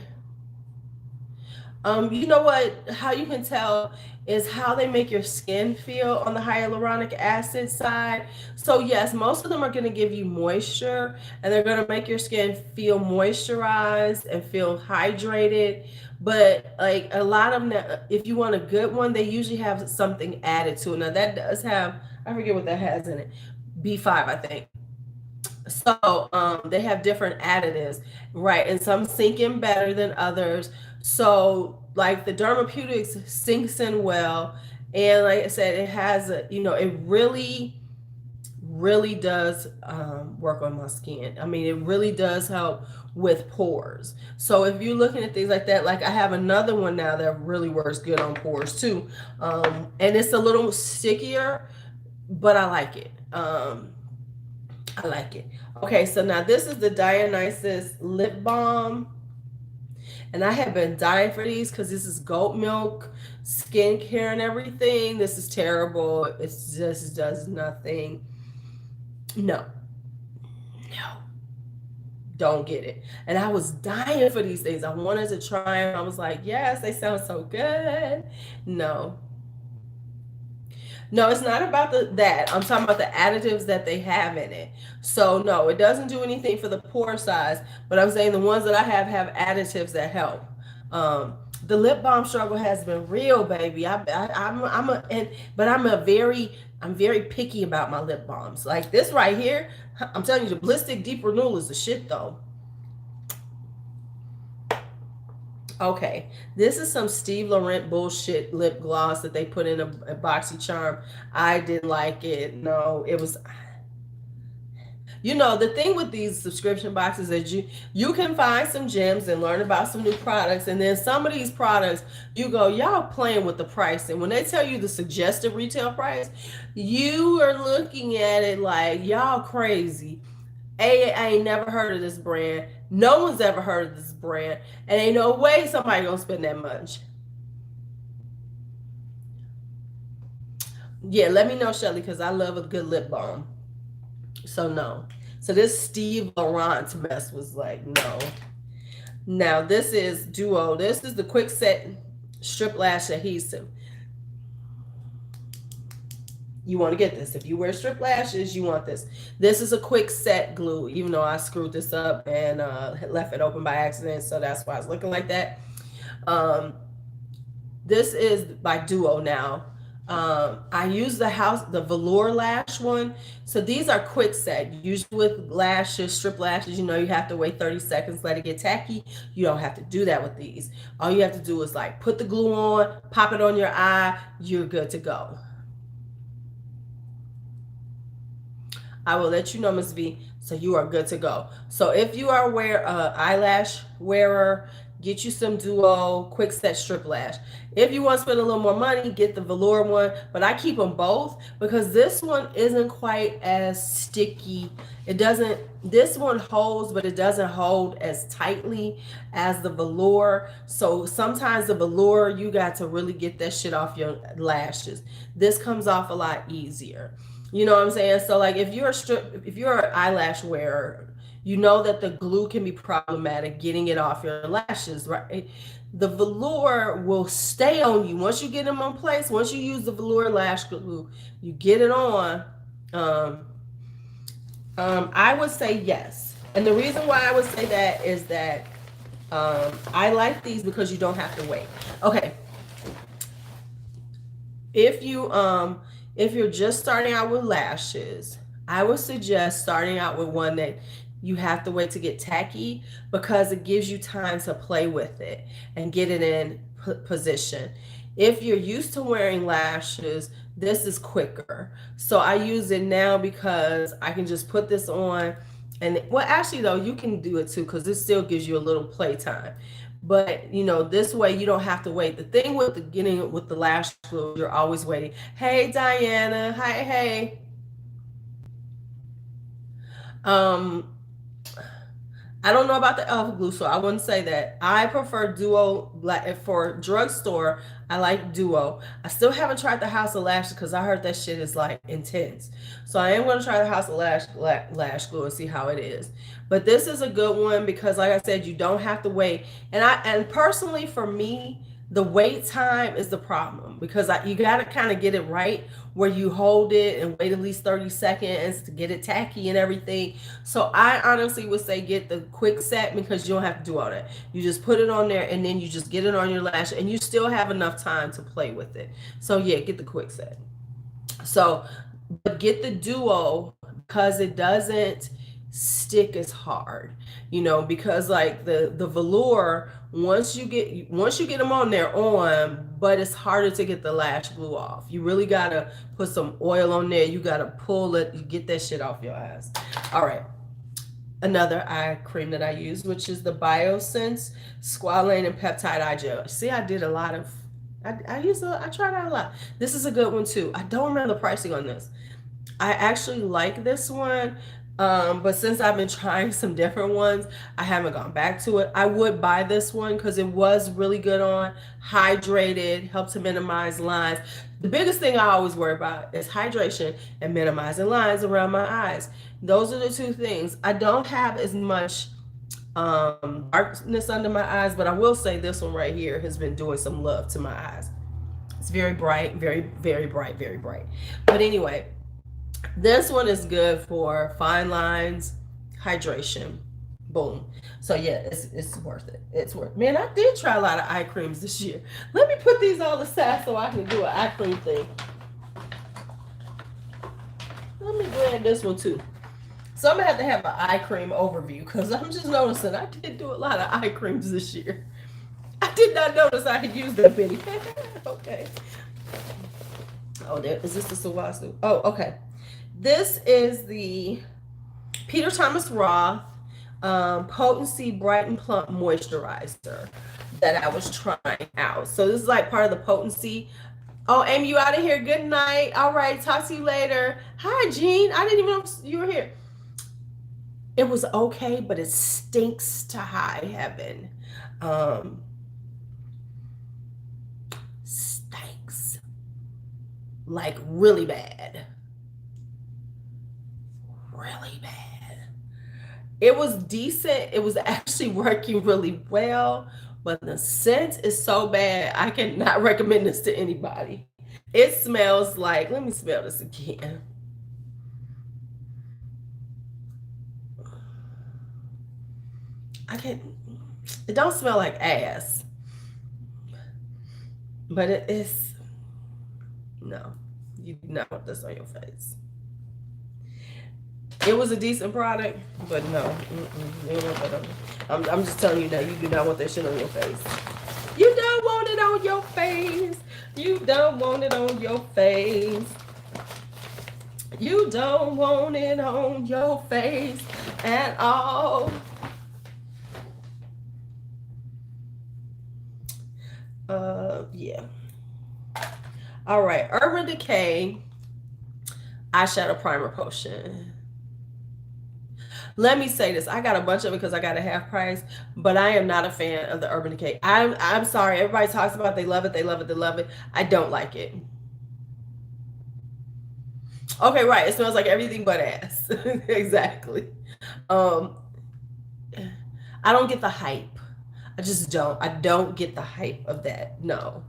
You know what? How you can tell is how they make your skin feel on the hyaluronic acid side. So yes, most of them are going to give you moisture, and they're going to make your skin feel moisturized and feel hydrated. But like a lot of them, if you want a good one, they usually have something added to it. Now that does have, I forget what that has in it, B5, I think. So they have different additives, right? And some sink in better than others. So like the dermapeutics sinks in well, and like I said, it has a, it really does work on my skin. I mean, it really does help with pores. So if you're looking at things like that, like I have another one now that really works good on pores too, and it's a little stickier, but I like it. I like it. Okay, so now this is the Dionysus lip balm. And I have been dying for these because this is goat milk, skincare, and everything. This is terrible. It just does nothing. No, no, don't get it. And I was dying for these things. I wanted to try them. I was like, yes, they sound so good. No, no, it's not about that. I'm talking about the additives that they have in it. So no, it doesn't do anything for the pore size. But I'm saying the ones that I have additives that help. The lip balm struggle has been real, baby. I'm very picky about my lip balms. Like this right here, I'm telling you, the Ballistic Deep Renewal is the shit though. Okay, this is some Steve Laurent bullshit lip gloss that they put in a boxy charm. I didn't like it. No, it was. The thing with these subscription boxes is you can find some gems and learn about some new products, and then some of these products you go, y'all playing with the price, and when they tell you the suggested retail price, you are looking at it like y'all crazy. I ain't never heard of this brand. No one's ever heard of this brand. And ain't no way somebody gonna spend that much. Yeah, let me know, Shelly, because I love a good lip balm. So no. So this Steve Laurent mess was like, no. Now this is Duo. This is the quick set strip lash adhesive. You want to get this. If you wear strip lashes, you want this. This is a quick set glue, even though I screwed this up and left it open by accident. So that's why it's looking like that. This is by Duo now. I use the velour lash one. So these are quick set. Usually with lashes, strip lashes, you have to wait 30 seconds, let it get tacky. You don't have to do that with these. All you have to do is like put the glue on, pop it on your eye, you're good to go. I will let you know, Ms. V, so you are good to go. So if you are eyelash wearer, get you some Duo quick set strip lash. If you want to spend a little more money, get the velour one, but I keep them both because this one isn't quite as sticky. This one holds, but it doesn't hold as tightly as the velour. So sometimes the velour, you got to really get that shit off your lashes. This comes off a lot easier. You know what I'm saying? So like if you're an eyelash wearer, you know that the glue can be problematic getting it off your lashes, right? The velour will stay on you once you get them in place. Once you use the velour lash glue, you get it on. I would say yes, and the reason why I would say that is that I like these because you don't have to wait. Okay, if you're just starting out with lashes, I would suggest starting out with one that you have to wait to get tacky because it gives you time to play with it and get it in position. If you're used to wearing lashes, this is quicker. So I use it now because I can just put this on, and well, actually though, you can do it too because this still gives you a little playtime. But this way you don't have to wait. The thing with getting with the lash glue, you're always waiting. Hey Diana, hi, hey. Um, I don't know about the elf glue, so I wouldn't say that. I prefer Duo. Like for drugstore, I like Duo. I still haven't tried the House of Lash because I heard that shit is like intense. So I am going to try the House of Lash glue and see how it is. But this is a good one because, like I said, you don't have to wait. And personally, for me, the wait time is the problem because you got to kind of get it right where you hold it and wait at least 30 seconds to get it tacky and everything. So I honestly would say get the quick set because you don't have to do all that. You just put it on there and then you just get it on your lash and you still have enough time to play with it. So yeah, get the quick set. So, but get the Duo because it doesn't stick as hard, because like the velour, once you get them on, they're on, but it's harder to get the lash glue off. You really gotta put some oil on there. You gotta pull it, you get that shit off your eyes. All right. Another eye cream that I use, which is the Biosense Squalane and Peptide Eye Gel. See, I did a lot of I tried out a lot. This is a good one too. I don't remember the pricing on this. I actually like this one, but since I've been trying some different ones, I haven't gone back to it. I would buy this one because it was really good on, hydrated, helped to minimize lines. The biggest thing I always worry about is hydration and minimizing lines around my eyes. Those are the two things. I don't have as much darkness under my eyes, but I will say this one right here has been doing some love to my eyes. It's very bright, very, very bright, very bright. But anyway, this one is good for fine lines, hydration. Boom. So yeah, it's worth it. It's worth it. Man, I did try a lot of eye creams this year. Let me put these all aside so I can do an eye cream thing. Let me grab this one too. So I'm gonna have to have an eye cream overview because I'm just noticing I did do a lot of eye creams this year. I did not notice I had used that many. Okay. Oh, there is this the Sawasu? Oh, okay. This is the Peter Thomas Roth Potency Bright and Plump Moisturizer that I was trying out. So this is like part of the Potency. Oh, Amy, you out of here. Good night. All right, talk to you later. Hi, Jean. I didn't even know you were here. It was okay, but it stinks to high heaven. Stinks. Like really bad. Really bad. It was decent. It was actually working really well, but the scent is so bad. I cannot recommend this to anybody. It smells like, let me smell this again. It don't smell like ass, but it is, no, you do not want this on your face. It was a decent product, but no, I'm just telling you now, you do not want that shit on your face. You don't want it on your face. You don't want it on your face. You don't want it on your face at all. Yeah. All right, Urban Decay eyeshadow primer potion. Let me say this. I got a bunch of it because I got a half price, but I am not a fan of the Urban Decay. I'm sorry. Everybody talks about it. They love it. They love it. They love it. I don't like it. Okay, right. It smells like everything but ass. Exactly. I don't get the hype. I just don't. I don't get the hype of that. No.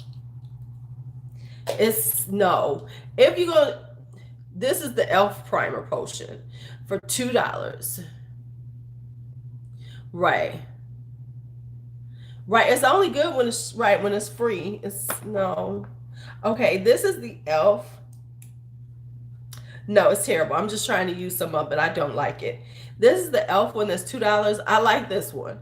It's no. If you go, this is the e.l.f. primer potion for $2. Right. Right. It's only good when it's right when it's free. It's no. Okay, this is the e.l.f. No, it's terrible. I'm just trying to use some of it. I don't like it. This is the e.l.f. one that's $2. I like this one.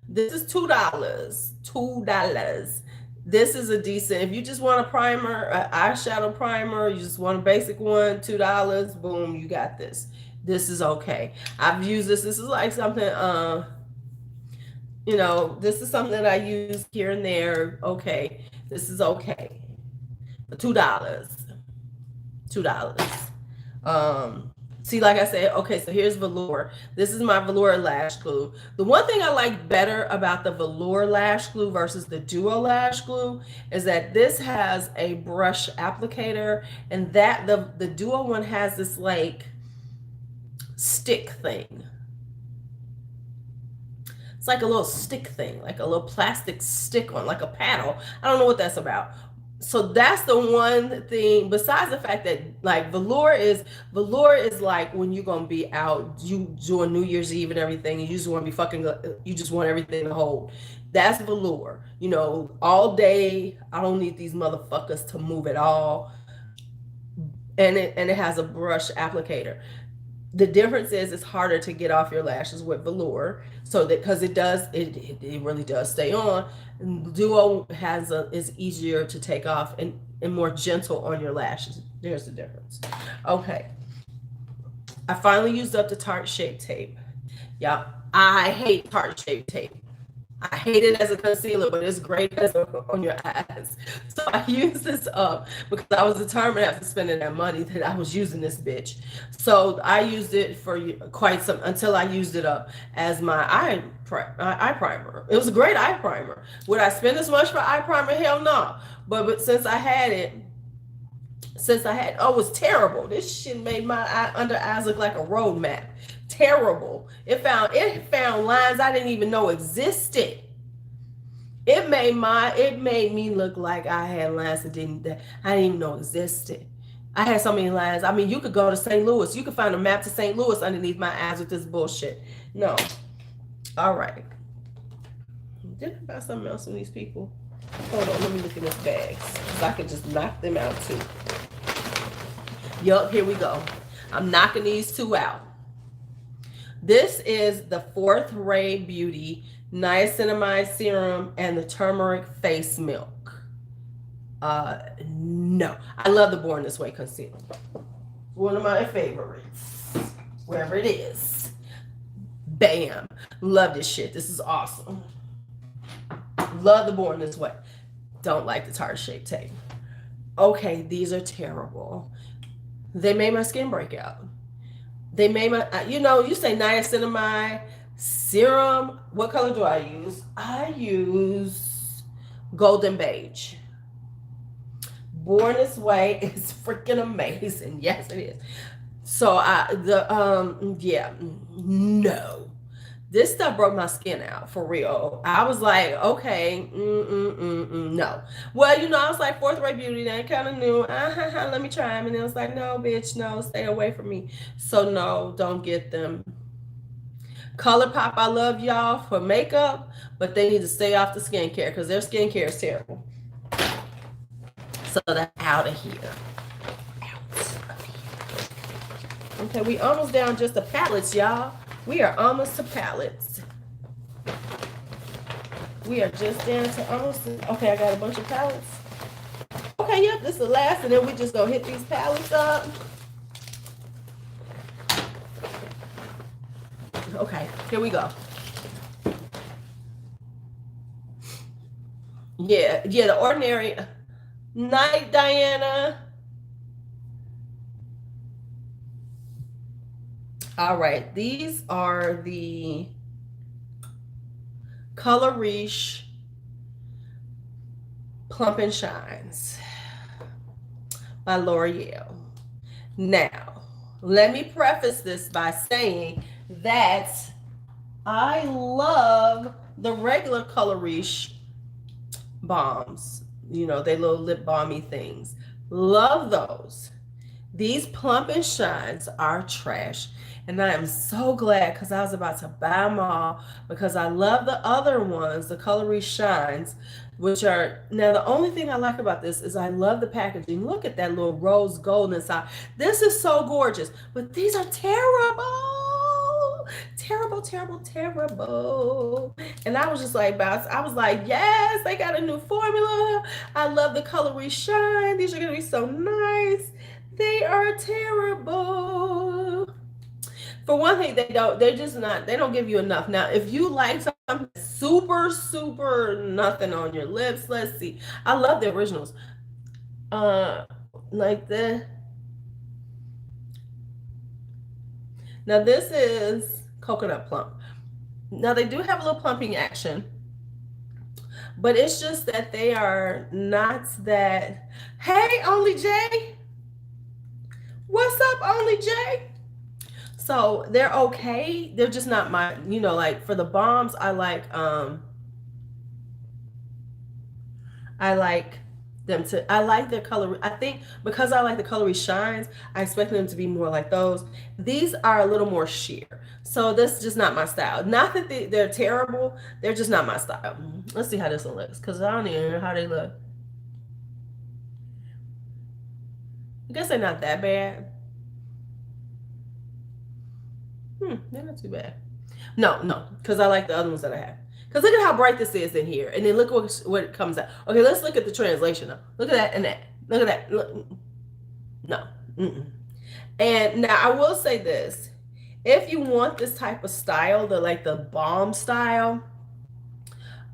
This is $2. $2. This is a decent, if you just want a primer, an eyeshadow primer, you just want a basic one, $2, boom, you got this. This is okay. I've used this. This is like something, this is something that I use here and there. Okay, this is okay. $2. $2. See, like I said, okay, so here's velour. This is my velour lash glue. The one thing I like better about the velour lash glue versus the duo lash glue is that this has a brush applicator, and that the duo one has this like stick thing. It's like a little stick thing, like a little plastic stick on, like a paddle. I don't know what that's about. So that's the one thing. Besides the fact that like velour is like when you're gonna be out, you doing New Year's Eve and everything, and you just want to be fucking, you just want everything to hold. That's velour. You know, all day. I don't need these motherfuckers to move at all. And it has a brush applicator. The difference is it's harder to get off your lashes with velour, so that because it really does stay on. Duo is easier to take off and more gentle on your lashes. There's the difference. Okay, I finally used up the Tarte Shape Tape. Yeah, I hate Tarte Shape Tape. I hate it as a concealer, but it's great as on your eyes. So I used this up because I was determined after spending that money that I was using this bitch. So I used it for quite some, until I used it up as my eye primer. It was a great eye primer. Would I spend as much for eye primer? Hell no. But since I had it, oh, it was terrible. This shit made my under eyes look like a road map. Terrible. It found lines I didn't even know existed. It made me look like I had lines that I didn't even know existed. I had so many lines. I mean, you could go to St. Louis. You could find a map to St. Louis underneath my eyes with this bullshit. No. All right. Did I buy something else from these people? Hold on, let me look in this bag so I can just knock them out too. Yup, here we go. I'm knocking these two out. This is the Fourth Ray Beauty Niacinamide Serum and the Turmeric Face Milk. No, I love the Born This Way concealer. One of my favorites, wherever it is. Bam, love this shit. This is awesome. Love the Born This Way. Don't like the Tarte Shape Tape. Okay, these are terrible. They made my skin break out. They made my, you say niacinamide serum. What color do I use? I use golden beige. Born This Way is freaking amazing. Yes, it is. So no. This stuff broke my skin out for real. I was like, okay, no. Well, I was like, Fourth Ray Beauty, that kind of new. Let me try them. And it was like, no, bitch, no, stay away from me. So no, don't get them. ColourPop, I love y'all for makeup, but they need to stay off the skincare because their skincare is terrible. So they're out of here. Okay, we almost down just the palettes, y'all. We are almost to palettes. We are just down to almost. Okay, I got a bunch of palettes. Okay, yep, this is the last, and then we just gonna hit these palettes up. Okay, here we go. Yeah, the Ordinary Night, Diana. All right, these are the Color Riche Plump and Shines by L'Oreal. Now, let me preface this by saying that I love the regular Color Riche balms. They little lip balmy things. Love those. These Plump and Shines are trash. And I am so glad because I was about to buy them all because I love the other ones, the Color Riche Shines, which are, now the only thing I like about this is I love the packaging. Look at that little rose gold inside. This is so gorgeous, but these are terrible. Terrible, terrible, terrible. And I was just like, yes, they got a new formula. I love the Color Riche Shine. These are going to be so nice. They are terrible. For one thing, they don't give you enough. Now, if you like something super, super nothing on your lips, let's see. I love the originals. Like Now this is Coconut Plump. Now they do have a little plumping action, but it's just that they are not that. Hey, Only Jay, what's up, Only Jay? So they're okay. They're just not my, like for the bombs, I like I like their color. I think because I like the colory shines, I expect them to be more like those. These are a little more sheer. So this is just not my style. Not that they're terrible. They're just not my style. Let's see how this one looks. Because I don't even know how they look. I guess they're not that bad. They're not too bad. No. Because I like the other ones that I have. Because look at how bright this is in here. And then look what it comes out. Okay, let's look at the translation now. Look at that and that. Look at that. Look. No. And now I will say this. If you want this type of style, the balm style,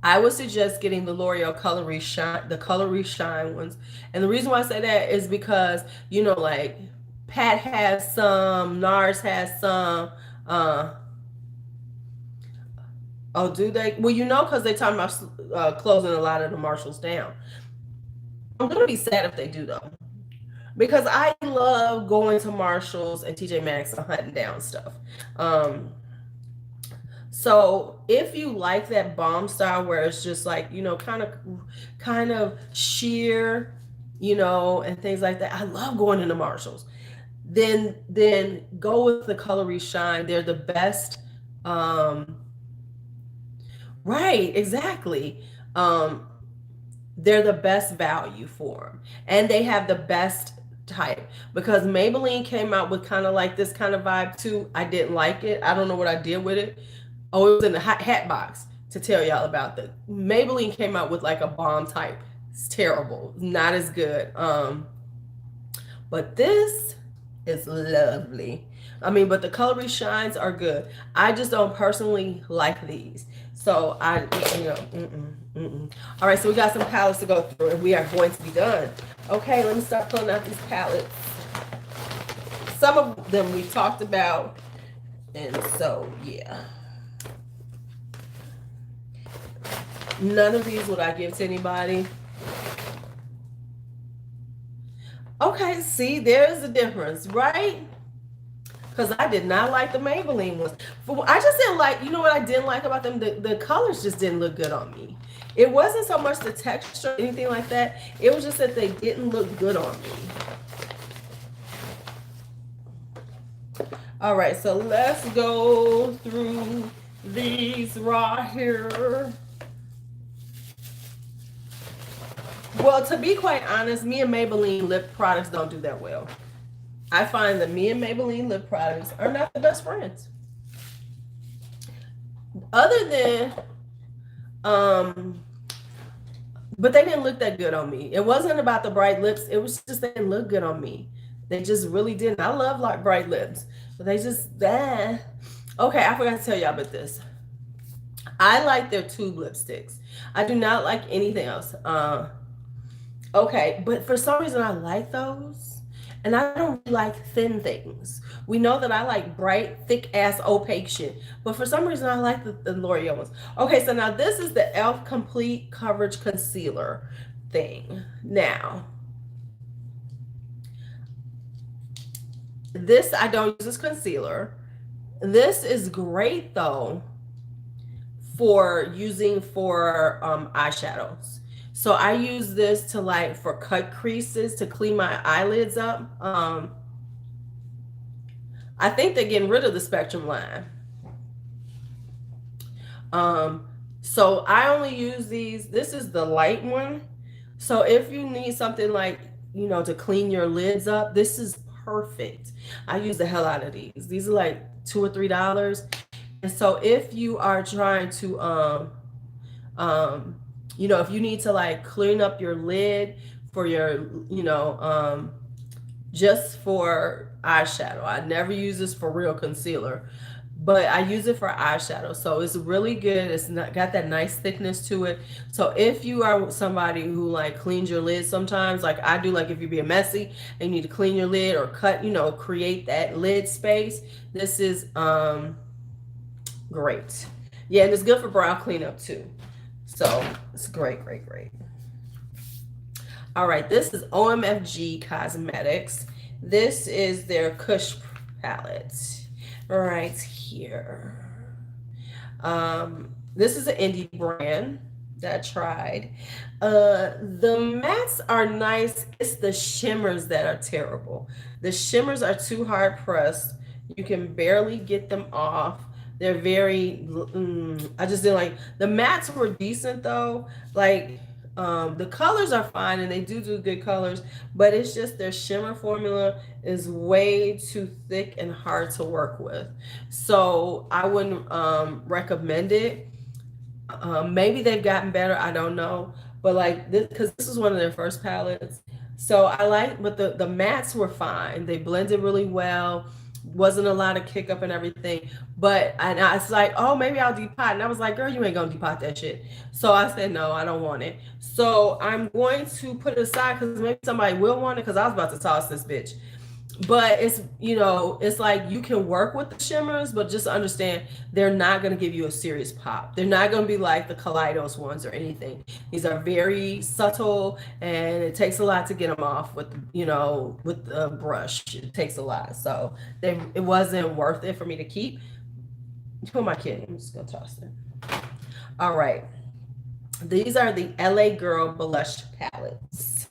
I would suggest getting the L'Oreal Colory Shine ones. And the reason why I say that is because, like Pat has some, NARS has some, oh, do they? Well, because they're talking about closing a lot of the Marshalls down. I'm going to be sad if they do, though. Because I love going to Marshalls and TJ Maxx and hunting down stuff. So if you like that balm style where it's just like, kind of sheer, and things like that. I love going into Marshalls. Then go with the Colory Shine. They're the best. Right, exactly. They're the best value for them. And they have the best type. Because Maybelline came out with kind of like this kind of vibe too. I didn't like it. I don't know what I did with it. Oh, it was in the hat box to tell y'all about that. Maybelline came out with like a balm type. It's terrible. Not as good. But this is lovely. But the Colory Shines are good. I just don't personally like these. So All right, so we got some palettes to go through and we are going to be done. Okay, let me start pulling out these palettes. Some of them we talked about. And so, yeah. None of these would I give to anybody. Okay, see, there's a difference, right? Because I did not like the Maybelline ones. I just didn't like, what I didn't like about them? The colors just didn't look good on me. It wasn't so much the texture or anything like that. It was just that they didn't look good on me. All right, so let's go through these right here. Well, to be quite honest, me and Maybelline lip products don't do that well. I find that me and Maybelline lip products are not the best friends. Other than, but they didn't look that good on me. It wasn't about the bright lips. It was just they didn't look good on me. They just really didn't. I love like bright lips, but they just, Okay, I forgot to tell y'all about this. I like their tube lipsticks. I do not like anything else. Okay, but for some reason I like those. And I don't really like thin things. We know that I like bright, thick-ass opaque shit. But for some reason, I like the L'Oreal ones. Okay, so now this is the e.l.f. Complete Coverage Concealer thing. Now, this I don't use as concealer. This is great, though, for using for eyeshadows. So I use this to for cut creases to clean my eyelids up. I think they're getting rid of the Spectrum line. So I only use these. This is the light one. So if you need something to clean your lids up, this is perfect. I use the hell out of these. These are like $2 or $3. And so if you are trying to if you need to clean up your lid for your, just for eyeshadow. I never use this for real concealer, but I use it for eyeshadow. So it's really good. It's not got that nice thickness to it. So if you are somebody who like cleans your lid sometimes, like I do, like if you're being messy and you need to clean your lid or cut, create that lid space, this is great. Yeah, and it's good for brow cleanup too. So it's great, great, great. All right, this is OMFG Cosmetics. This is their Kush palette right here. This is an indie brand that I tried. The mattes are nice. It's the shimmers that are terrible. The shimmers are too hard pressed. You can barely get them off. They're very, I just didn't like, the mattes were decent though. Like, the colors are fine and they do good colors, but it's just their shimmer formula is way too thick and hard to work with. So I wouldn't recommend it. Maybe they've gotten better, I don't know. But like this, because this is one of their first palettes. So I like, but the mattes were fine. They blended really well. Wasn't a lot of kick up and everything. But and I was like, oh, maybe I'll depot. And I was like, girl, you ain't gonna depot that shit. So I said, no, I don't want it. So I'm going to put it aside because maybe somebody will want it, because I was about to toss this bitch. But it's, it's like you can work with the shimmers, but just understand they're not going to give you a serious pop. They're not going to be like the Kaleidos ones or anything. These are very subtle, and it takes a lot to get them off with, with the brush. It takes a lot. So it wasn't worth it for me to keep. Who am I kidding? I'm just going to toss it. All right. These are the LA Girl Blush Palettes.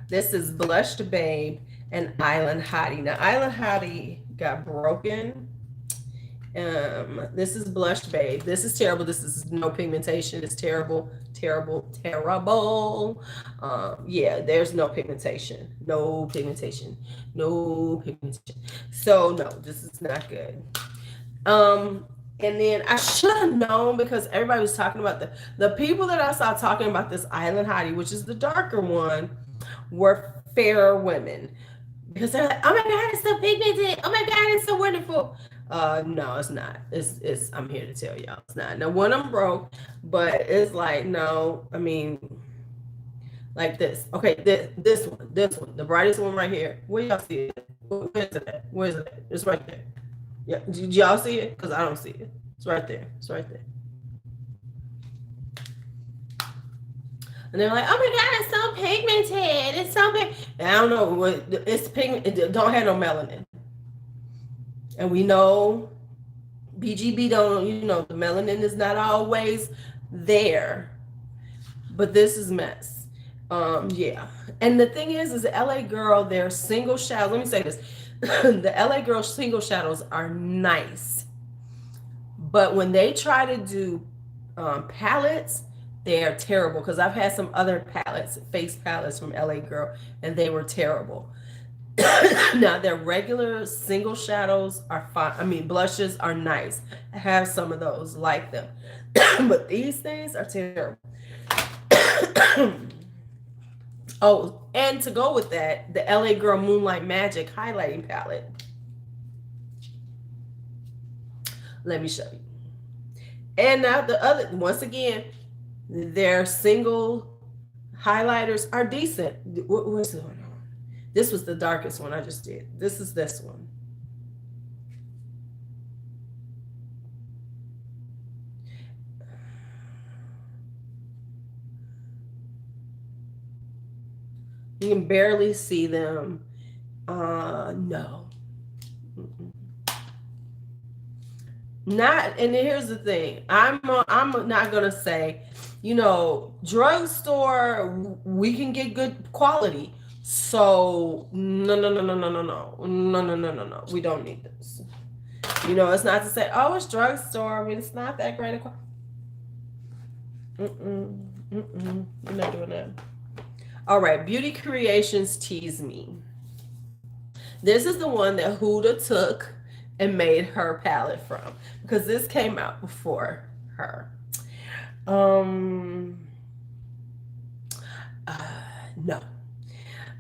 This is Blushed Babe and Island Hottie. Now, Island Hottie got broken. This is Blushed Babe. This is terrible. This is no pigmentation. It's terrible, terrible, terrible. Yeah, there's no pigmentation. No pigmentation. No pigmentation. So, no, this is not good. And then I should have known, because everybody was talking about the people that I saw talking about this Island Hottie, which is the darker one, were fairer women, because they're like, oh my god, it's so pigmented, oh my god, it's so wonderful. No, it's not. It's I'm here to tell y'all it's not. Now, one of them broke, but it's like, no, I mean, like this. Okay, this one, the brightest one right here. Where y'all see it? Where's it at? Where's it at? It's right there. Yeah, did y'all see it? Because I don't see it. It's right there. It's right there. And they're like, oh my god, it's so pigmented. It's so big. I don't know what it's pigment. It don't have no melanin. And we know BGB don't, the melanin is not always there. But this is mess. Yeah. And the thing is the LA Girl, their single shadows. Let me say this. The LA Girl single shadows are nice. But when they try to do palettes, they're terrible, because I've had some other palettes, face palettes from LA Girl, and they were terrible. Now, their regular single shadows are fine. I mean, blushes are nice. I have some of those, like them. But these things are terrible. Oh, and to go with that, the LA Girl Moonlight Magic highlighting palette. Let me show you. And now the other, once again, their single highlighters are decent. Where's the one? This was the darkest one I just did. This is this one. You can barely see them. No. Not, and here's the thing. I'm not gonna say, drugstore, we can get good quality. So no. We don't need this. It's not to say, oh, it's drugstore. I mean, it's not that great a quality. I'm not doing that. All right, Beauty Creations Tease Me. This is the one that Huda took and made her palette from, because this came out before her. No.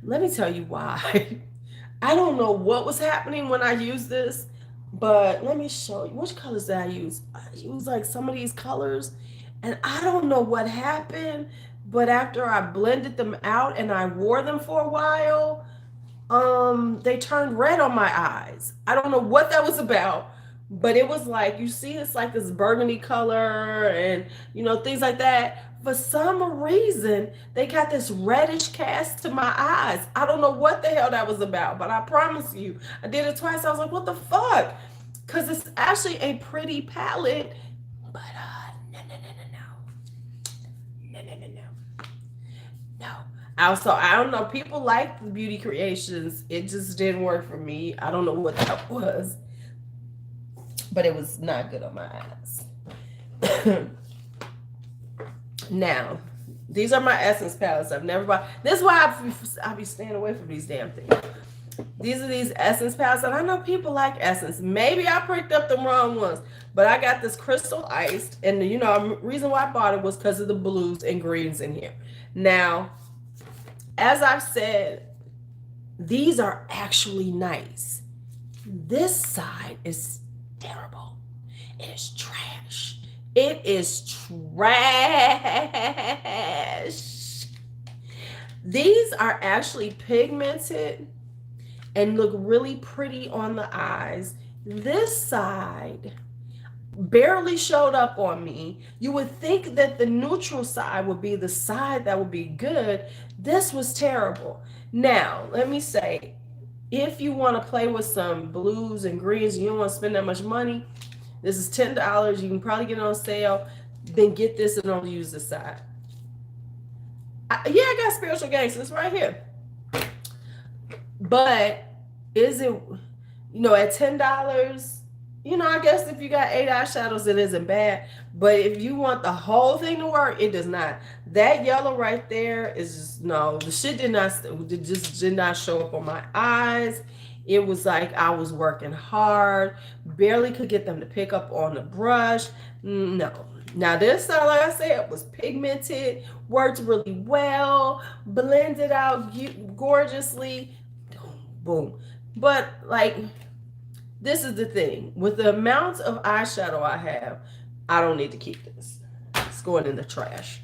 Let me tell you why. I don't know what was happening when I used this, But let me show you. Which colors did I use? I used like some of these colors, and I don't know what happened, but after I blended them out and I wore them for a while, they turned red on my eyes. I don't know what that was about, but it was like, you see, it's like this burgundy color and, things like that. For some reason, they got this reddish cast to my eyes. I don't know what the hell that was about, but I promise you, I did it twice. I was like, what the fuck? Because it's actually a pretty palette, but no. No. Also, I don't know. People like the beauty creations. It just didn't work for me. I don't know what that was, but it was not good on my eyes. Now, these are my Essence palettes. I've never bought. This is why I be staying away from these damn things. These are these Essence palettes, and I know people like Essence. Maybe I picked up the wrong ones, but I got this Crystal Iced, and the reason why I bought it was because of the blues and greens in here. Now, as I've said, these are actually nice. This side is terrible. It is trash. It is trash. These are actually pigmented and look really pretty on the eyes. This side barely showed up on me. You would think that the neutral side would be the side that would be good. This was terrible. Now, let me say, if you want to play with some blues and greens and you don't want to spend that much money, this is $10. You can probably get it on sale. Then get this and only use this side. I got Spiritual Gangsters right here. But is it, at $10, I guess if you got 8 eyeshadows, it isn't bad. But if you want the whole thing to work, it does not. That yellow right there is just, no, the shit did not show up on my eyes. It was like I was working hard, barely could get them to pick up on the brush. No. Now this side, like I said, was pigmented, worked really well, blended out gorgeously. Boom. But like, this is the thing. With the amount of eyeshadow I have, I don't need to keep this. It's going in the trash.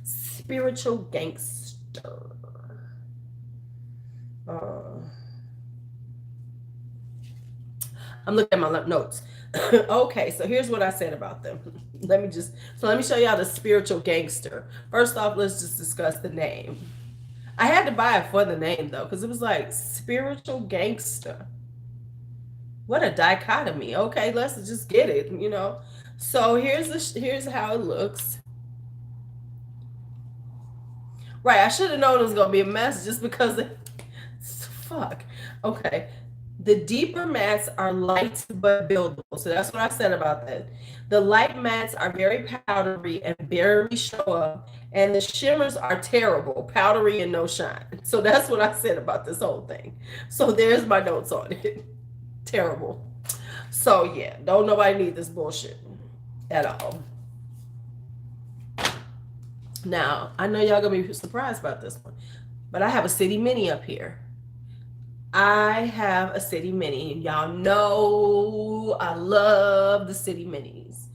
Spiritual Gangster. I'm looking at my notes. Okay, so here's what I said about them. Let me show y'all the Spiritual Gangster. First off, let's just discuss the name. I had to buy it for the name though, because it was like Spiritual Gangster. What a dichotomy. Okay, let's just get it, So here's how it looks. Right, I should have known it was gonna be a mess just because fuck. Okay. The deeper mattes are light but buildable. So that's what I said about that. The light mattes are very powdery and barely show up. And the shimmers are terrible, powdery and no shine. So that's what I said about this whole thing. So there's my notes on it. Terrible. So yeah, don't nobody need this bullshit at all. Now, I know y'all gonna be surprised about this one, but I have a City Mini up here. I have a City Mini. Y'all know I love the City Minis.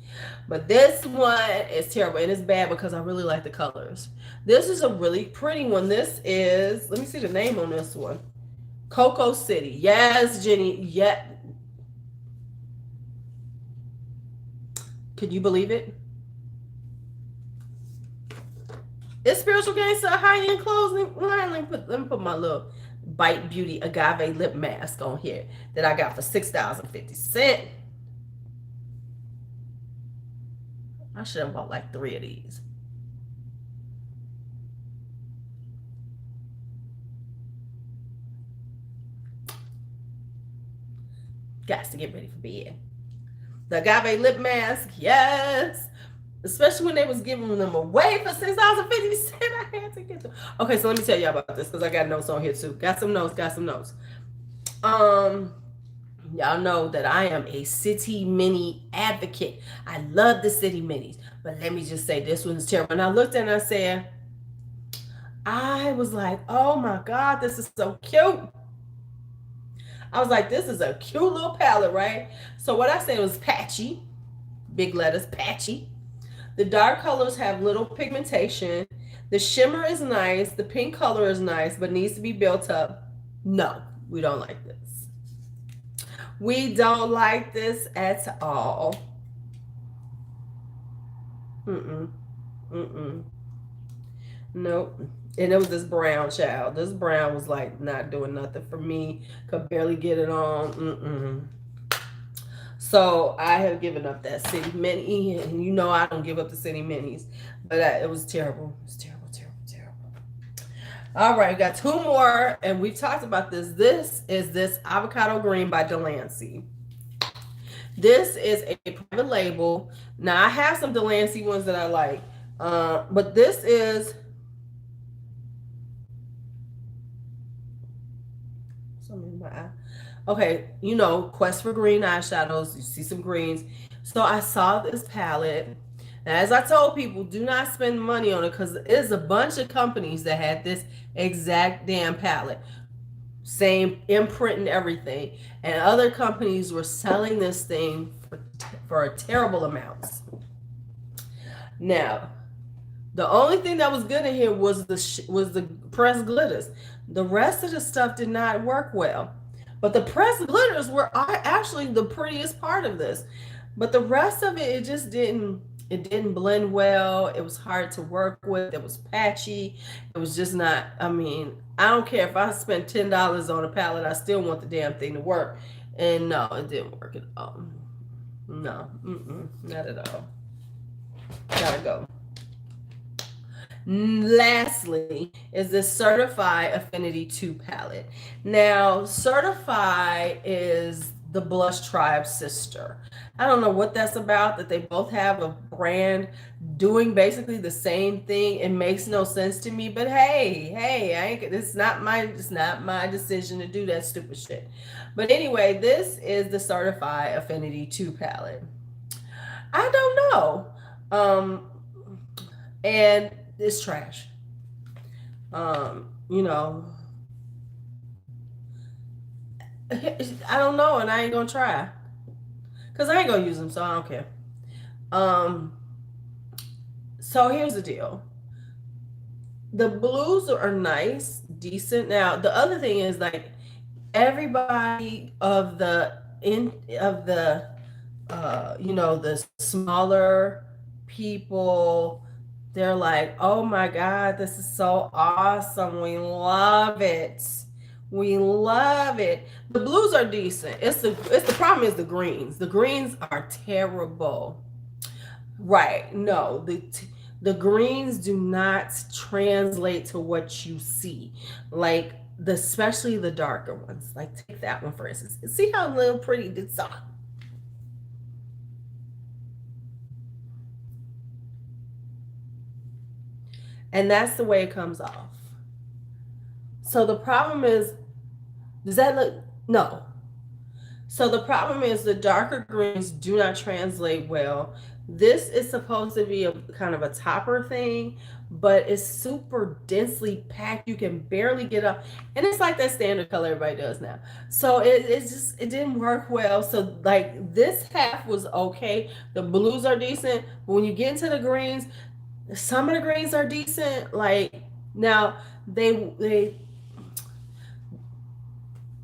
But this one is terrible, and it's bad because I really like the colors. This is a really pretty one. This is, let me see the name on this one. Cocoa City. Yes, Jenny. Yeah. Can you believe it? It's Spiritual Gangster high-end clothing. Let me put my little Bite Beauty Agave lip mask on here that I got for $6.50. I should have bought like 3 of these. Got to get ready for bed. The agave lip mask, yes. Especially when they was giving them away for $6.50. I had to get them. Okay, so let me tell y'all about this because I got notes on here too. Got some notes. Y'all know that I am a City Mini advocate. I love the City Minis. But let me just say, this one is terrible. And I looked at it and I said, I was like, oh my God, this is so cute. I was like, this is a cute little palette, right? So what I said was patchy, big letters, patchy. The dark colors have little pigmentation. The shimmer is nice. The pink color is nice, but needs to be built up. No, we don't like this. We don't like this at all. Mm-mm. Mm-mm. Nope. And it was this brown child. This brown was like not doing nothing for me. Could barely get it on. Mm-mm. So I have given up that city mini, and you know I don't give up the city minis, but it was terrible. It was terrible, terrible, terrible. All right, we got two more, and we've talked about this. This is this avocado green by Delancey. This is a private label. Now I have some Delancey ones that I like, but this is something in my eye. Okay, you know, Quest for Green eyeshadows. You see some greens. So I saw this palette. And as I told people, do not spend money on it because there's a bunch of companies that had this exact damn palette. Same imprint and everything. And other companies were selling this thing for terrible amounts. Now, the only thing that was good in here was the pressed glitters. The rest of the stuff did not work well. But the pressed glitters were actually the prettiest part of this. But the rest of it, it didn't blend well. It was hard to work with. It was patchy. It was just not, I mean, I don't care if I spent $10 on a palette, I still want the damn thing to work. And no, it didn't work at all. No, not at all. Gotta go. Lastly is the Certify Affinity 2 palette. Now, Certify is the Blush Tribe sister. I don't know what that's about, that they both have a brand doing basically the same thing. It makes no sense to me, but hey, it's not my decision to do that stupid shit. But anyway, this is the Certify Affinity 2 palette. I don't know. And it's trash. You know, I don't know, and I ain't gonna try because I ain't gonna use them, so I don't care. So here's the deal. The blues are nice, decent. Now the other thing is like everybody of the you know, the smaller people, they're like, oh my God, this is so awesome. We love it. We love it. The blues are decent. It's the problem is the greens. The greens are terrible. Right. No, the greens do not translate to what you see. Like especially the darker ones. Like take that one for instance. See how little pretty it's on. And that's the way it comes off. So the problem is, does that look, no. So the problem is the darker greens do not translate well. This is supposed to be a kind of a topper thing, but it's super densely packed. You can barely get up. And it's like that standard color everybody does now. So it didn't work well. So like this half was okay. The blues are decent. But when you get into the greens, some of the greens are decent. Like now they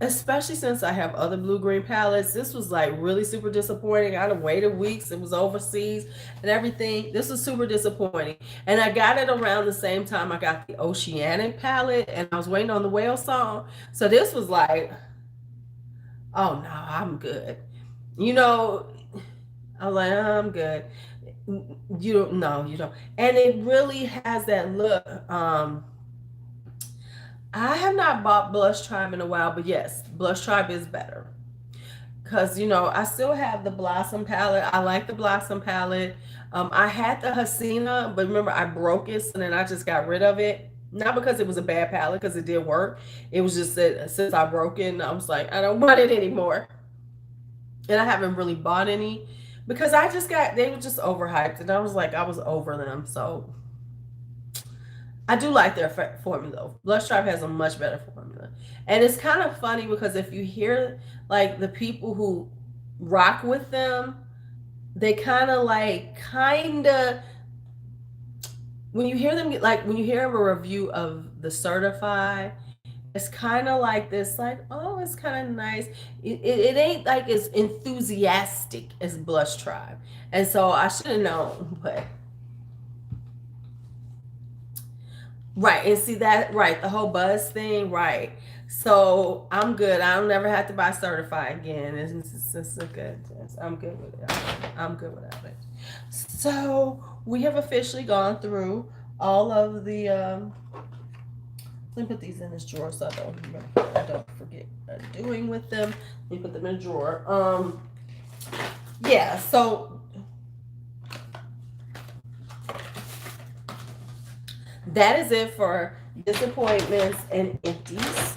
especially since I have other blue green palettes, this was like really super disappointing. I'd have waited weeks. It was overseas and everything. This was super disappointing. And I got it around the same time I got the Oceanic palette, and I was waiting on the whale song. So this was like, oh no, I'm good. You know, I was like, oh, I'm good. You don't know, you don't. And it really has that look. I have not bought Blush Tribe in a while, but yes, Blush Tribe is better. Because, you know, I still have the Blossom palette. I like the Blossom palette. I had the Hasina, but remember, I broke it, so then I just got rid of it. Not because it was a bad palette, because it did work. It was just that since I broke it, I was like, I don't want it anymore. And I haven't really bought any because they were just overhyped. And I was like, I was over them. So I do like their formula though. Blush Tribe has a much better formula. And it's kind of funny because if you hear like the people who rock with them, they kind of when you hear them when you hear a review of the Certified, it's kind of like this, like, oh, it's kind of nice. It ain't like as enthusiastic as Blush Tribe. And so I should have known, but right. And see that, right, the whole buzz thing, right. So I'm good. I don't never have to buy Certified again. It's a good, I'm good with it. I'm good without it. So we have officially gone through all of the let me put these in this drawer so I don't forget what I'm doing with them. Let me put them in a drawer. Yeah, so that is it for disappointments and empties.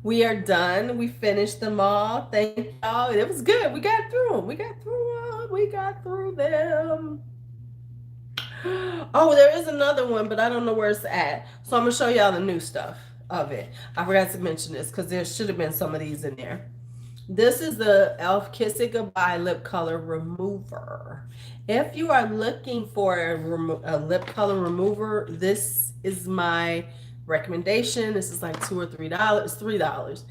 We are done. We finished them all. Thank y'all. It was good. We got through them. We got through them. Oh, there is another one, but I don't know where it's at. So I'm gonna show y'all the new stuff of it. I forgot to mention this because there should have been some of these in there. This is the e.l.f. Kiss It Goodbye Lip Color Remover. If you are looking for a lip color remover, this is my recommendation. This is like $2 or $3, $3.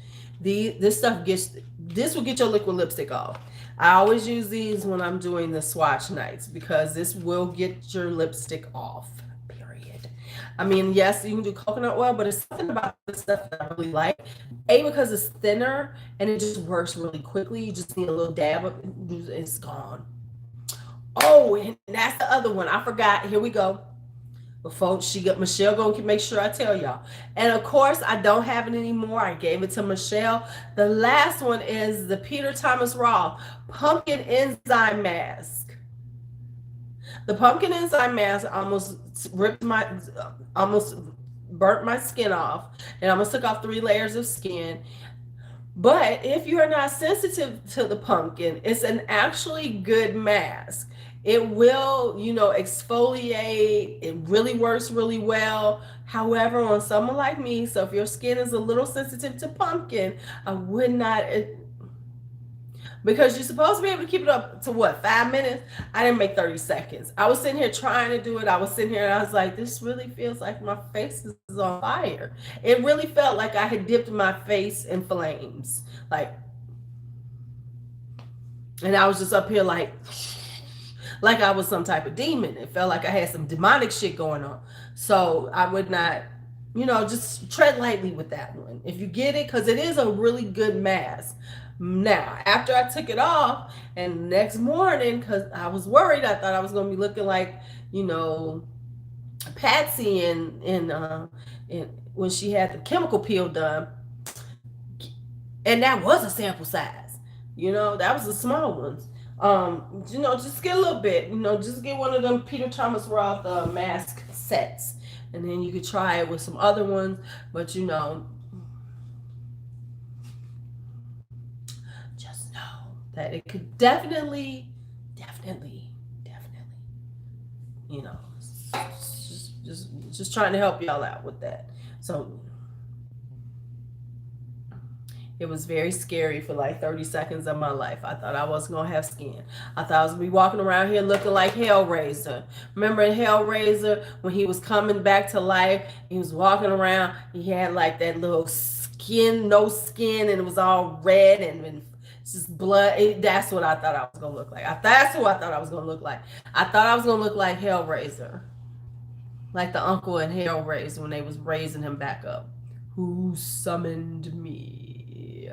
This will get your liquid lipstick off. I always use these when I'm doing the swatch nights because this will get your lipstick off. Period. I mean, yes, you can do coconut oil, but it's something about this stuff that I really like. A, because it's thinner and it just works really quickly. You just need a little dab of it, it's gone. Oh, and that's the other one. I forgot. Here we go. Before she got Michelle gonna make sure I tell y'all. And of course, I don't have it anymore. I gave it to Michelle. The last one is the Peter Thomas Roth Pumpkin Enzyme Mask. The pumpkin enzyme mask almost burnt my skin off, and I almost took off 3 layers of skin. But if you are not sensitive to the pumpkin, it's an actually good mask. It will, exfoliate. It really works really well. However, on someone like me, so if your skin is a little sensitive to pumpkin, I would not, because you're supposed to be able to keep it up to what, 5 minutes? I didn't make 30 seconds. I was sitting here trying to do it. I was sitting here and I was like, this really feels like my face is on fire. It really felt like I had dipped my face in flames. And I was just up here like I was some type of demon. It felt like I had some demonic shit going on. So I would not, just tread lightly with that one. If you get it, because it is a really good mask. Now, after I took it off, and the next morning, because I was worried, I thought I was going to be looking like, Patsy in when she had the chemical peel done. And that was a sample size. That was the small ones. Just get a little bit, just get one of them Peter Thomas Roth mask sets. And then you could try it with some other ones. But, just know that it could definitely, just trying to help y'all out with that. So it was very scary for like 30 seconds of my life. I thought I wasn't going to have skin. I thought I was going to be walking around here looking like Hellraiser. Remember in Hellraiser when he was coming back to life? He was walking around. He had like that little skin, no skin, and it was all red and just blood. That's what I thought I was going to look like. That's who I thought I was going to look like. I thought I was going to look like Hellraiser. Like the uncle in Hellraiser when they was raising him back up. Who summoned me?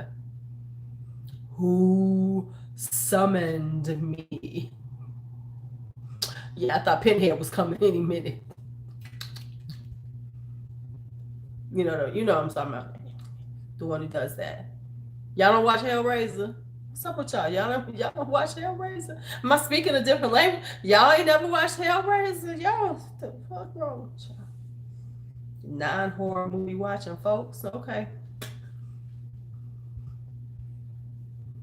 Who summoned me? Yeah, I thought Pinhead was coming any minute. You know what I'm talking about. The one who does that. Y'all don't watch Hellraiser? What's up with y'all? Y'all don't watch Hellraiser? Am I speaking a different language? Y'all ain't never watched Hellraiser? Y'all, what the fuck wrong with y'all? Non-horror movie watching folks? Okay.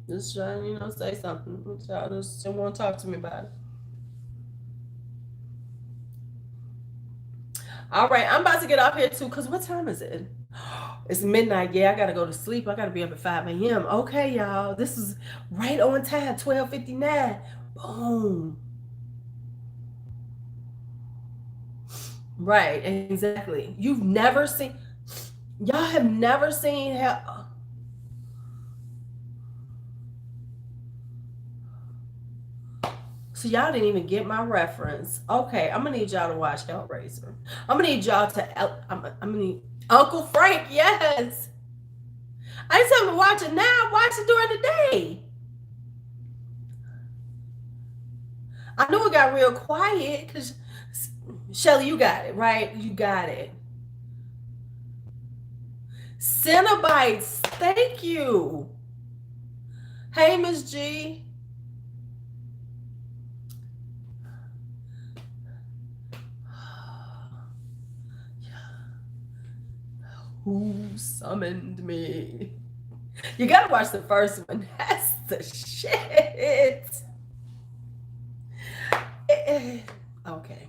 Just trying, say something. Y'all just don't want to talk to me about it. All right, I'm about to get off here too, because what time is it? It's midnight. Yeah, I gotta go to sleep. I gotta be up at 5 a.m. Okay, y'all. This is right on time, 12:59. Boom. Right, exactly. You've never seen, y'all have never seen how. So y'all didn't even get my reference. Okay, I'm gonna need y'all to watch Hellraiser. I'm gonna need y'all to. I'm gonna need Uncle Frank. Yes, I didn't tell him to watch it now. Watch it during the day. I knew it got real quiet because Shelly, you got it right. You got it. Cenobites. Thank you. Hey, Miss G. Who summoned me? You gotta watch the first one. That's the shit. Okay.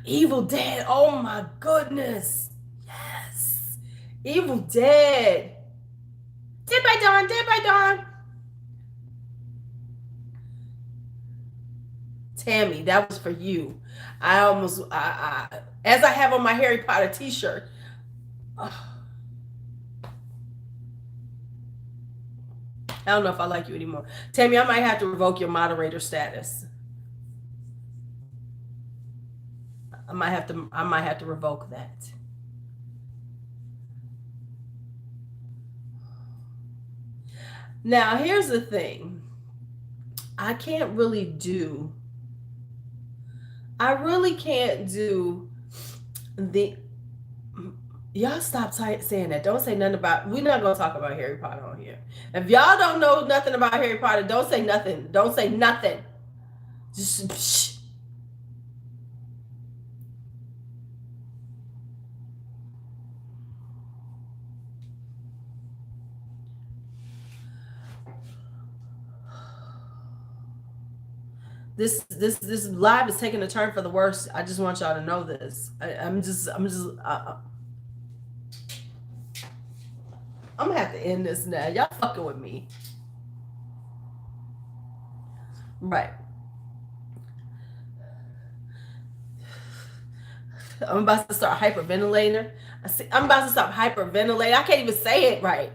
Evil Dead. Oh my goodness. Yes. Evil Dead. Dead by Dawn. Dead by Dawn. Tammy, that was for you. I almost, as I have on my Harry Potter t-shirt. I don't know if I like you anymore. Tammy, I might have to revoke your moderator status. I might have to revoke that. Now, here's the thing. I really can't do the, y'all stop saying that. Don't say nothing about, we're not going to talk about Harry Potter on here. If y'all don't know nothing about Harry Potter, don't say nothing. Don't say nothing. Just shh. This live is taking a turn for the worse. I just want y'all to know this. I'm gonna have to end this now. Y'all fucking with me. Right. I'm about to start hyperventilating. I'm about to stop hyperventilating. I can't even say it right.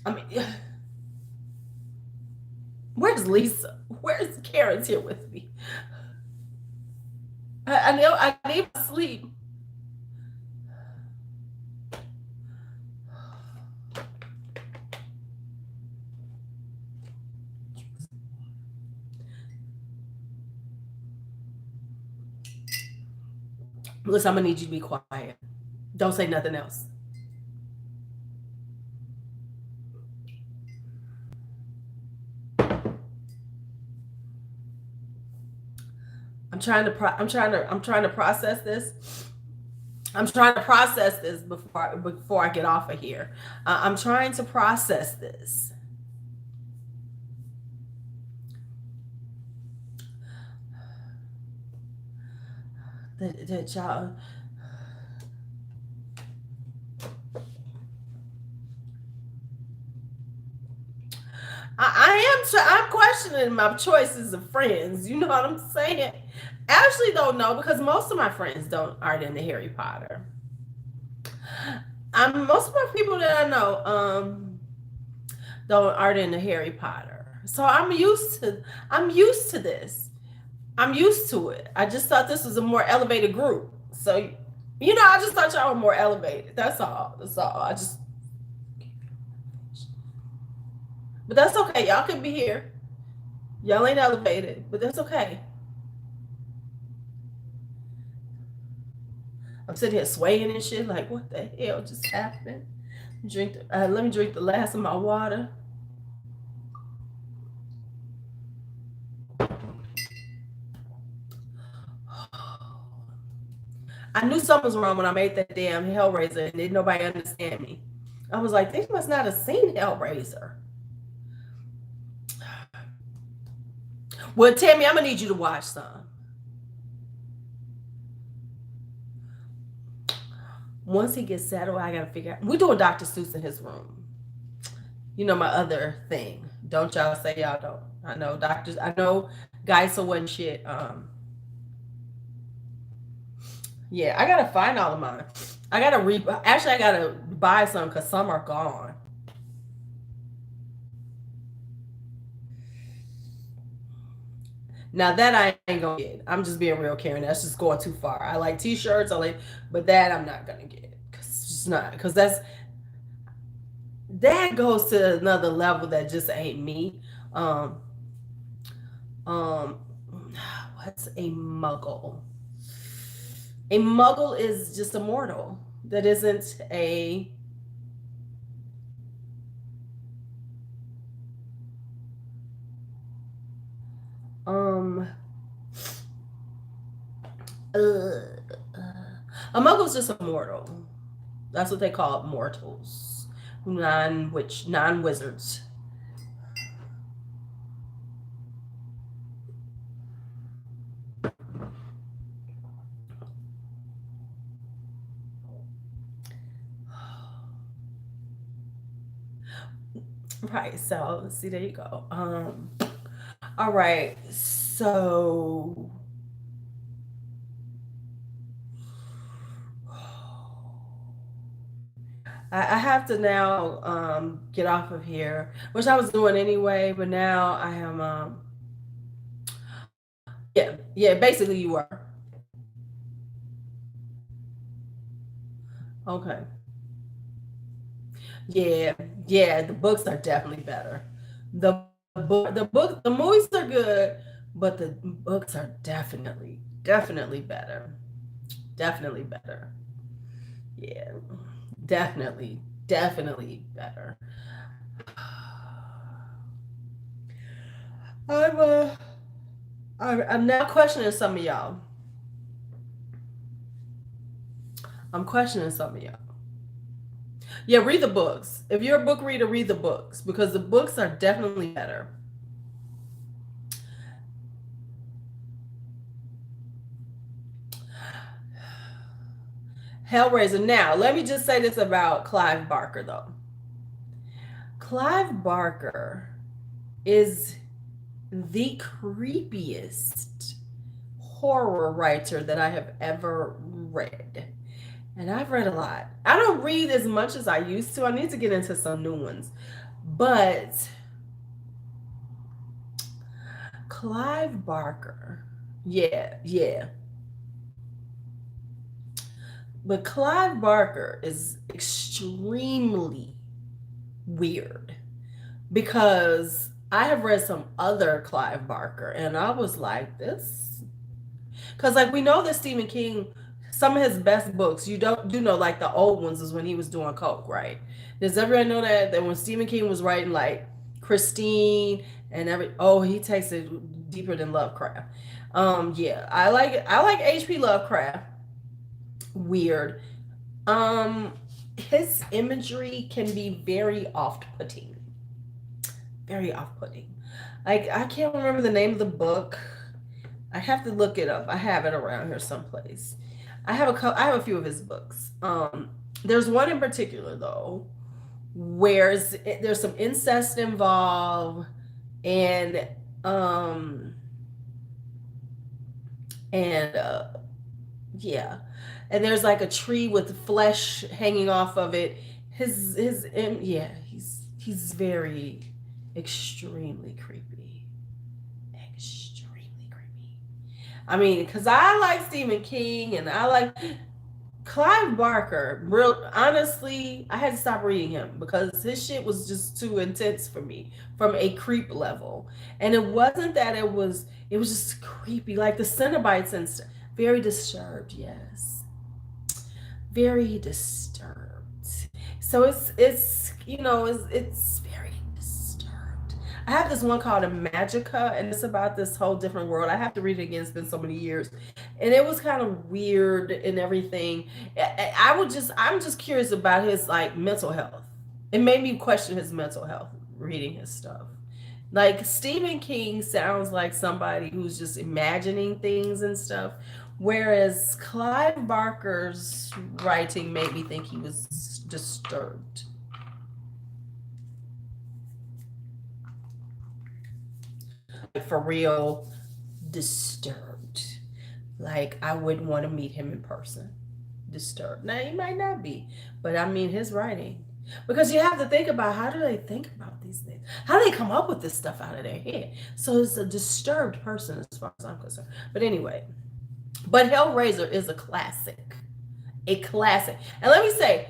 I mean, where's Lisa? Where's Karen's here with me? I know I need to sleep. Listen, I'm gonna need you to be quiet. Don't say nothing else. I'm trying to process this. I'm trying to process this before I get off of here. I'm trying to process this. That y'all. I'm questioning my choices of friends. You know what I'm saying? Actually, don't know, because most of my friends aren't into Harry Potter. Most of my people that I know aren't into Harry Potter. So I'm used to this. I'm used to it. I just thought this was a more elevated group. So, I just thought y'all were more elevated. That's all. But that's okay. Y'all can be here. Y'all ain't elevated, but that's okay. I'm sitting here swaying and shit like, what the hell just happened? Let me drink the last of my water. I knew something was wrong when I made that damn Hellraiser and didn't nobody understand me. I was like, they must not have seen Hellraiser. Well, Tammy, I'm gonna need you to watch some. Once he gets settled, I gotta figure out. We're doing Dr. Seuss in his room. You know my other thing. Don't y'all say y'all don't. I know doctors. I know Geisel wasn't shit. Yeah, I gotta find all of mine. I gotta read. Actually, I gotta buy some because some are gone. Now that I ain't gonna get. I'm just being real, Karen. That's just going too far. I like T-shirts. But that I'm not gonna get. Cause it's just not. Cause that goes to another level that just ain't me. Um, um, what's a muggle? A muggle is just a mortal that isn't a um a muggle is just a mortal. That's what they call mortals. Non-wizards. Right. So see, there you go. All right. So I have to now get off of here, which I was doing anyway, but now I am yeah, basically you were. Okay. Yeah, yeah, the books are definitely better. The movies are good, but the books are definitely better. Definitely better. Yeah, definitely better. I'm I'm now questioning some of y'all. I'm questioning some of y'all. Yeah, read the books. If you're a book reader, read the books because the books are definitely better. Hellraiser. Now, let me just say this about Clive Barker, though. Clive Barker is the creepiest horror writer that I have ever read. And I've read a lot. I don't read as much as I used to. I need to get into some new ones. But Clive Barker, yeah. But Clive Barker is extremely weird because I have read some other Clive Barker and I was like, this. Because, like, we know that Stephen King, some of his best books, you don't do know, like, the old ones is when he was doing Coke, right? Does everyone know that when Stephen King was writing, like, Christine and he takes it deeper than Lovecraft. Yeah, I like H.P. Lovecraft. Weird. Um, his imagery can be very off-putting. Very off-putting. Like, I can't remember the name of the book. I have to look it up. I have it around here someplace. I have a few of his books. There's one in particular though, where there's some incest involved, and um and yeah, and there's like a tree with flesh hanging off of it. Yeah, he's very extremely creepy. Extremely creepy. I mean, because I like Stephen King and I like Clive Barker. Real honestly, I had to stop reading him because his shit was just too intense for me from a creep level. And it wasn't that it was just creepy, like the Cenobites and stuff. Very disturbed, yes. Very disturbed. So it's very disturbed. I have this one called a Magica, and it's about this whole different world. I have to read it again. It's been so many years, and it was kind of weird and everything. I'm just curious about his like mental health. It made me question his mental health reading his stuff. Like Stephen King sounds like somebody who's just imagining things and stuff, Whereas Clive Barker's writing made me think he was disturbed. For real, disturbed. Like I wouldn't want to meet him in person. Disturbed. Now he might not be, but I mean his writing. Because you have to think about how do they think about these things? How do they come up with this stuff out of their head? So it's a disturbed person as far as I'm concerned. But anyway, but Hellraiser is a classic. A classic. And let me say,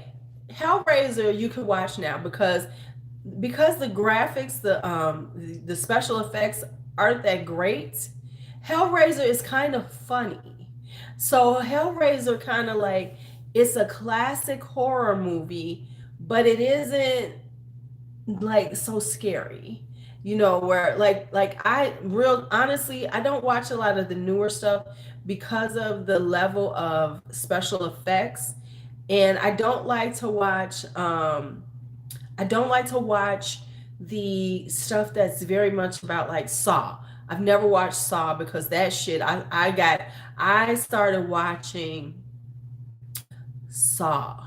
Hellraiser you can watch now because the graphics, the special effects aren't that great. Hellraiser is kind of funny. So Hellraiser kind of like it's a classic horror movie, but it isn't like so scary. You know, where like I real honestly, I don't watch a lot of the newer stuff because of the level of special effects. And I don't like to watch the stuff that's very much about like Saw. I've never watched Saw because that shit I started watching Saw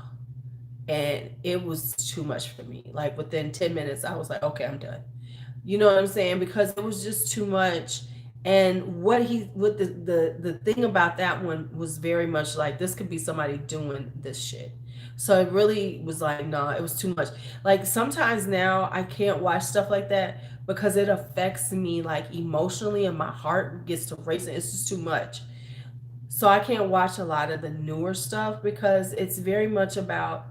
and it was too much for me. Like within 10 minutes I was like, okay, I'm done. You know what I'm saying? Because it was just too much. And what the thing about that one was very much like this could be somebody doing this shit. So it really was like, no, it was too much. Like sometimes now I can't watch stuff like that because it affects me like emotionally and my heart gets to racing. It's just too much. So I can't watch a lot of the newer stuff because it's very much about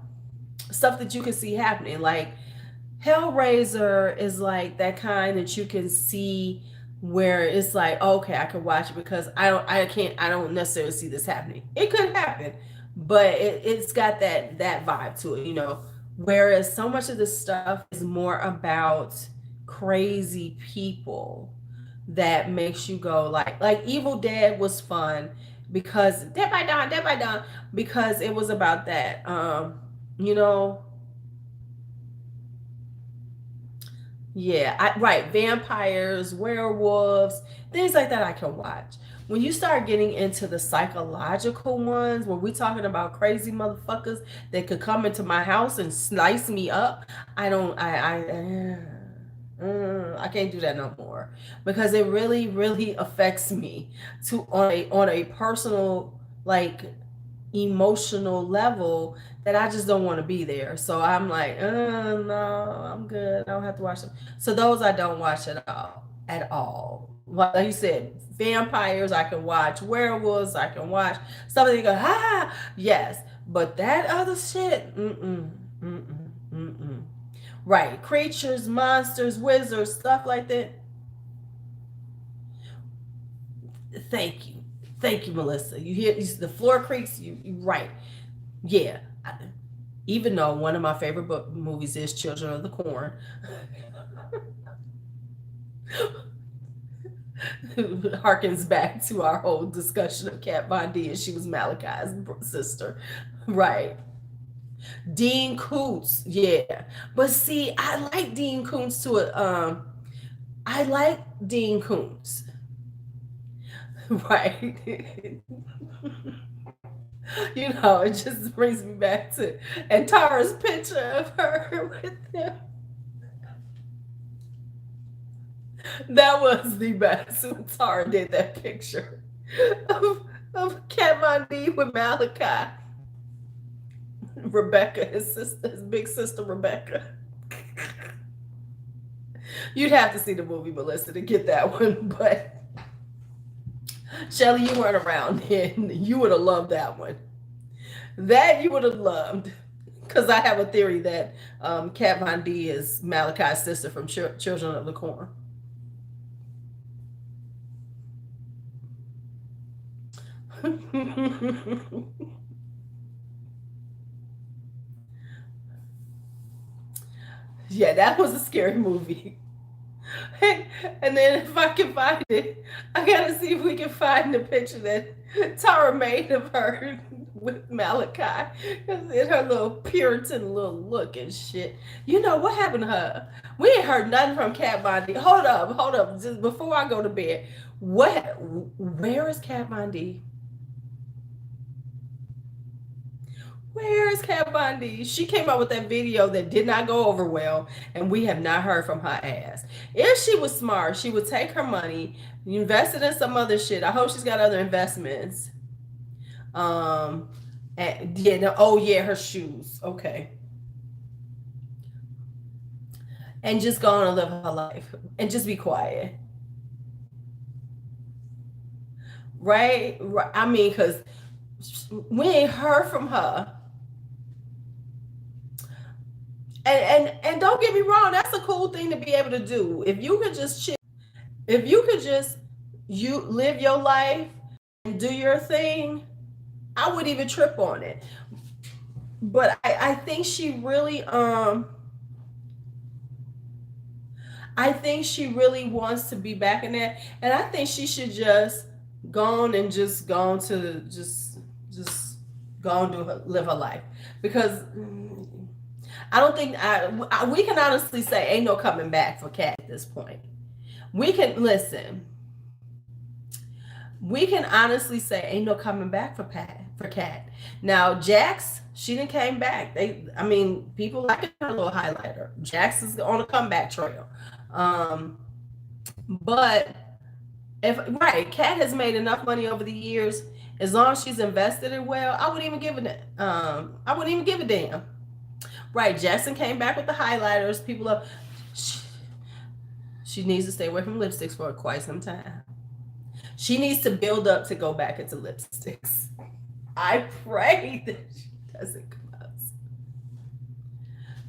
stuff that you can see happening. Like Hellraiser is like that kind that you can see where it's like, okay, I can watch it because I don't necessarily see this happening. It could happen, but it's got that vibe to it, you know. Whereas so much of this stuff is more about crazy people that makes you go like Evil Dead was fun because Dead by Dawn, because it was about that. You know, yeah, right. Vampires, werewolves, things like that I can watch. When you start getting into the psychological ones, where we talking about crazy motherfuckers that could come into my house and slice me up, I don't, I can't do that no more because it really, really affects me to on a personal like emotional level that I just don't want to be there. So I'm like, no, I'm good. I don't have to watch them. So those I don't watch at all. At all. Like you said, vampires I can watch, werewolves I can watch. Something you go, yes. But that other shit, mm-mm. Right. Creatures, monsters, wizards, stuff like that. Thank you. Thank you, Melissa. You hear the floor creaks, you right. Yeah. Even though one of my favorite book movies is Children of the Corn, harkens back to our whole discussion of Kat Von D, and she was Malachi's sister, right? Dean Koontz, yeah. But see, I like Dean Koontz to it. I like Dean Koontz, right? You know, it just brings me back to and Tara's picture of her with him. That was the best when Tara did that picture of Kat Von D with Malachi. Rebecca, his sister, his big sister Rebecca. You'd have to see the movie, Melissa, to get that one. But Shelly, you weren't around then. You would have loved that one. That you would have loved. Because I have a theory that Kat Von D is Malachi's sister from Children of the Corn. Yeah, that was a scary movie. And then if I can find it, I gotta see if we can find the picture that Tara made of her with Malachi in her little Puritan little look and shit. You know what happened to her? We ain't heard nothing from Kat Von D. Hold up. Just before I go to bed. Where is Kat Von D? Where is Kat Von D? She came out with that video that did not go over well, and we have not heard from her ass. If she was smart, she would take her money, invest it in some other shit. I hope she's got other investments. And yeah, no, oh yeah, her shoes. Okay. And just go on and live her life and just be quiet. Right? I mean, because we ain't heard from her. And don't get me wrong, that's a cool thing to be able to do. If you could just chill, if you could just you live your life and do your thing, I would even trip on it. But I think she really I think she really wants to be back in that, and I think she should just go on and just go on to just go on to live her life, because I don't think we can honestly say ain't no coming back for Kat at this point. We can listen. We can honestly say ain't no coming back for Kat. Now Jax, she didn't came back. I mean, people like her little highlighter. Jax is on a comeback trail. But if right, Kat has made enough money over the years. As long as she's invested it well, I wouldn't even give a damn. Right, Jackson came back with the highlighters. People are she needs to stay away from lipsticks for quite some time. She needs to build up to go back into lipsticks. I pray that she doesn't come out.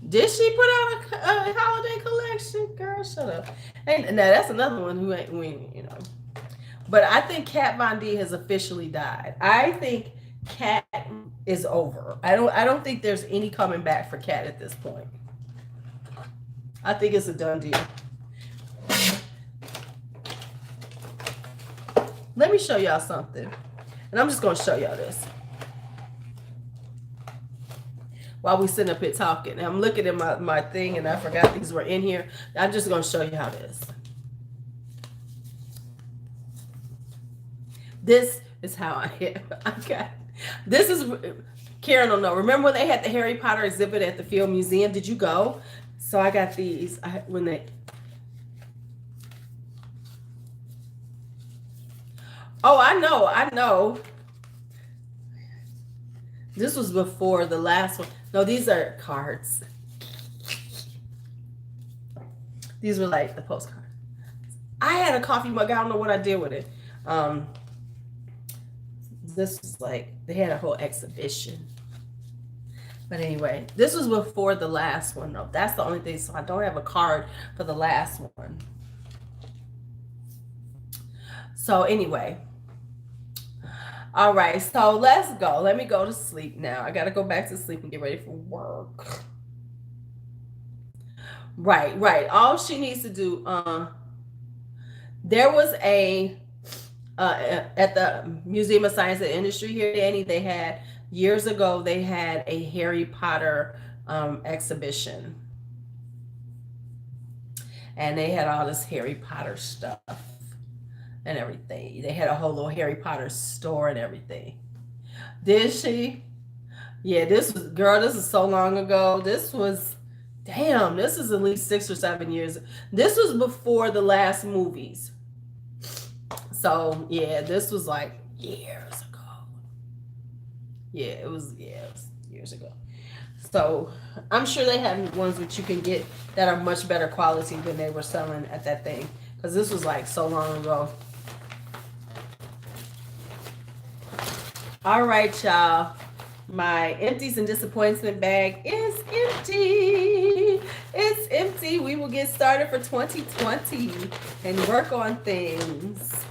Did she put out a holiday collection? Girl, shut up. And now that's another one who ain't winning, you know. But I think Kat Von D has officially died. I think Kat is over. I don't think there's any coming back for Kat at this point. I think it's a done deal. Let me show y'all something. And I'm just going to show y'all this. While we sitting up here talking. And I'm looking at my thing and I forgot these were in here. I'm just going to show you how this. This is how I am. Okay. This is, Karen don't know. Remember when they had the Harry Potter exhibit at the Field Museum? Did you go? So I got these. Oh, I know. This was before the last one. No, these are cards. These were like the postcards. I had a coffee mug. I don't know what I did with it. This was like, they had a whole exhibition. But anyway, this was before the last one though. That's the only thing. So I don't have a card for the last one. So anyway. All right, so let's go. Let me go to sleep now. I got to go back to sleep and get ready for work. Right. All she needs to do, there was at the Museum of Science and Industry here, Danny, they had, years ago, they had a Harry Potter exhibition. And they had all this Harry Potter stuff and everything. They had a whole little Harry Potter store and everything. Did she? Yeah, this is so long ago. This was, damn, this is at least 6 or 7 years. This was before the last movies. So yeah, this was like years ago. Yeah, it was years ago. So I'm sure they have ones that you can get that are much better quality than they were selling at that thing. Because this was like so long ago. All right, y'all. My empties and disappointment bag is empty. It's empty. We will get started for 2020 and work on things.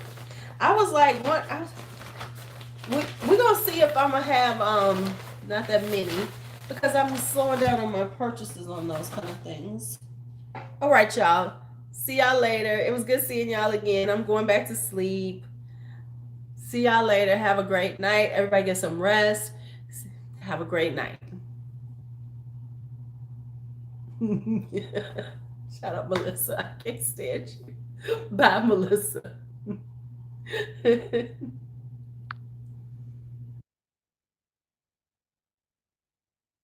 I was like, what? We're going to see if I'm going to have not that many, because I'm slowing down on my purchases on those kind of things. All right, y'all. See y'all later. It was good seeing y'all again. I'm going back to sleep. See y'all later. Have a great night. Everybody get some rest. Have a great night. Shut up, Melissa. I can't stand you. Bye, Melissa.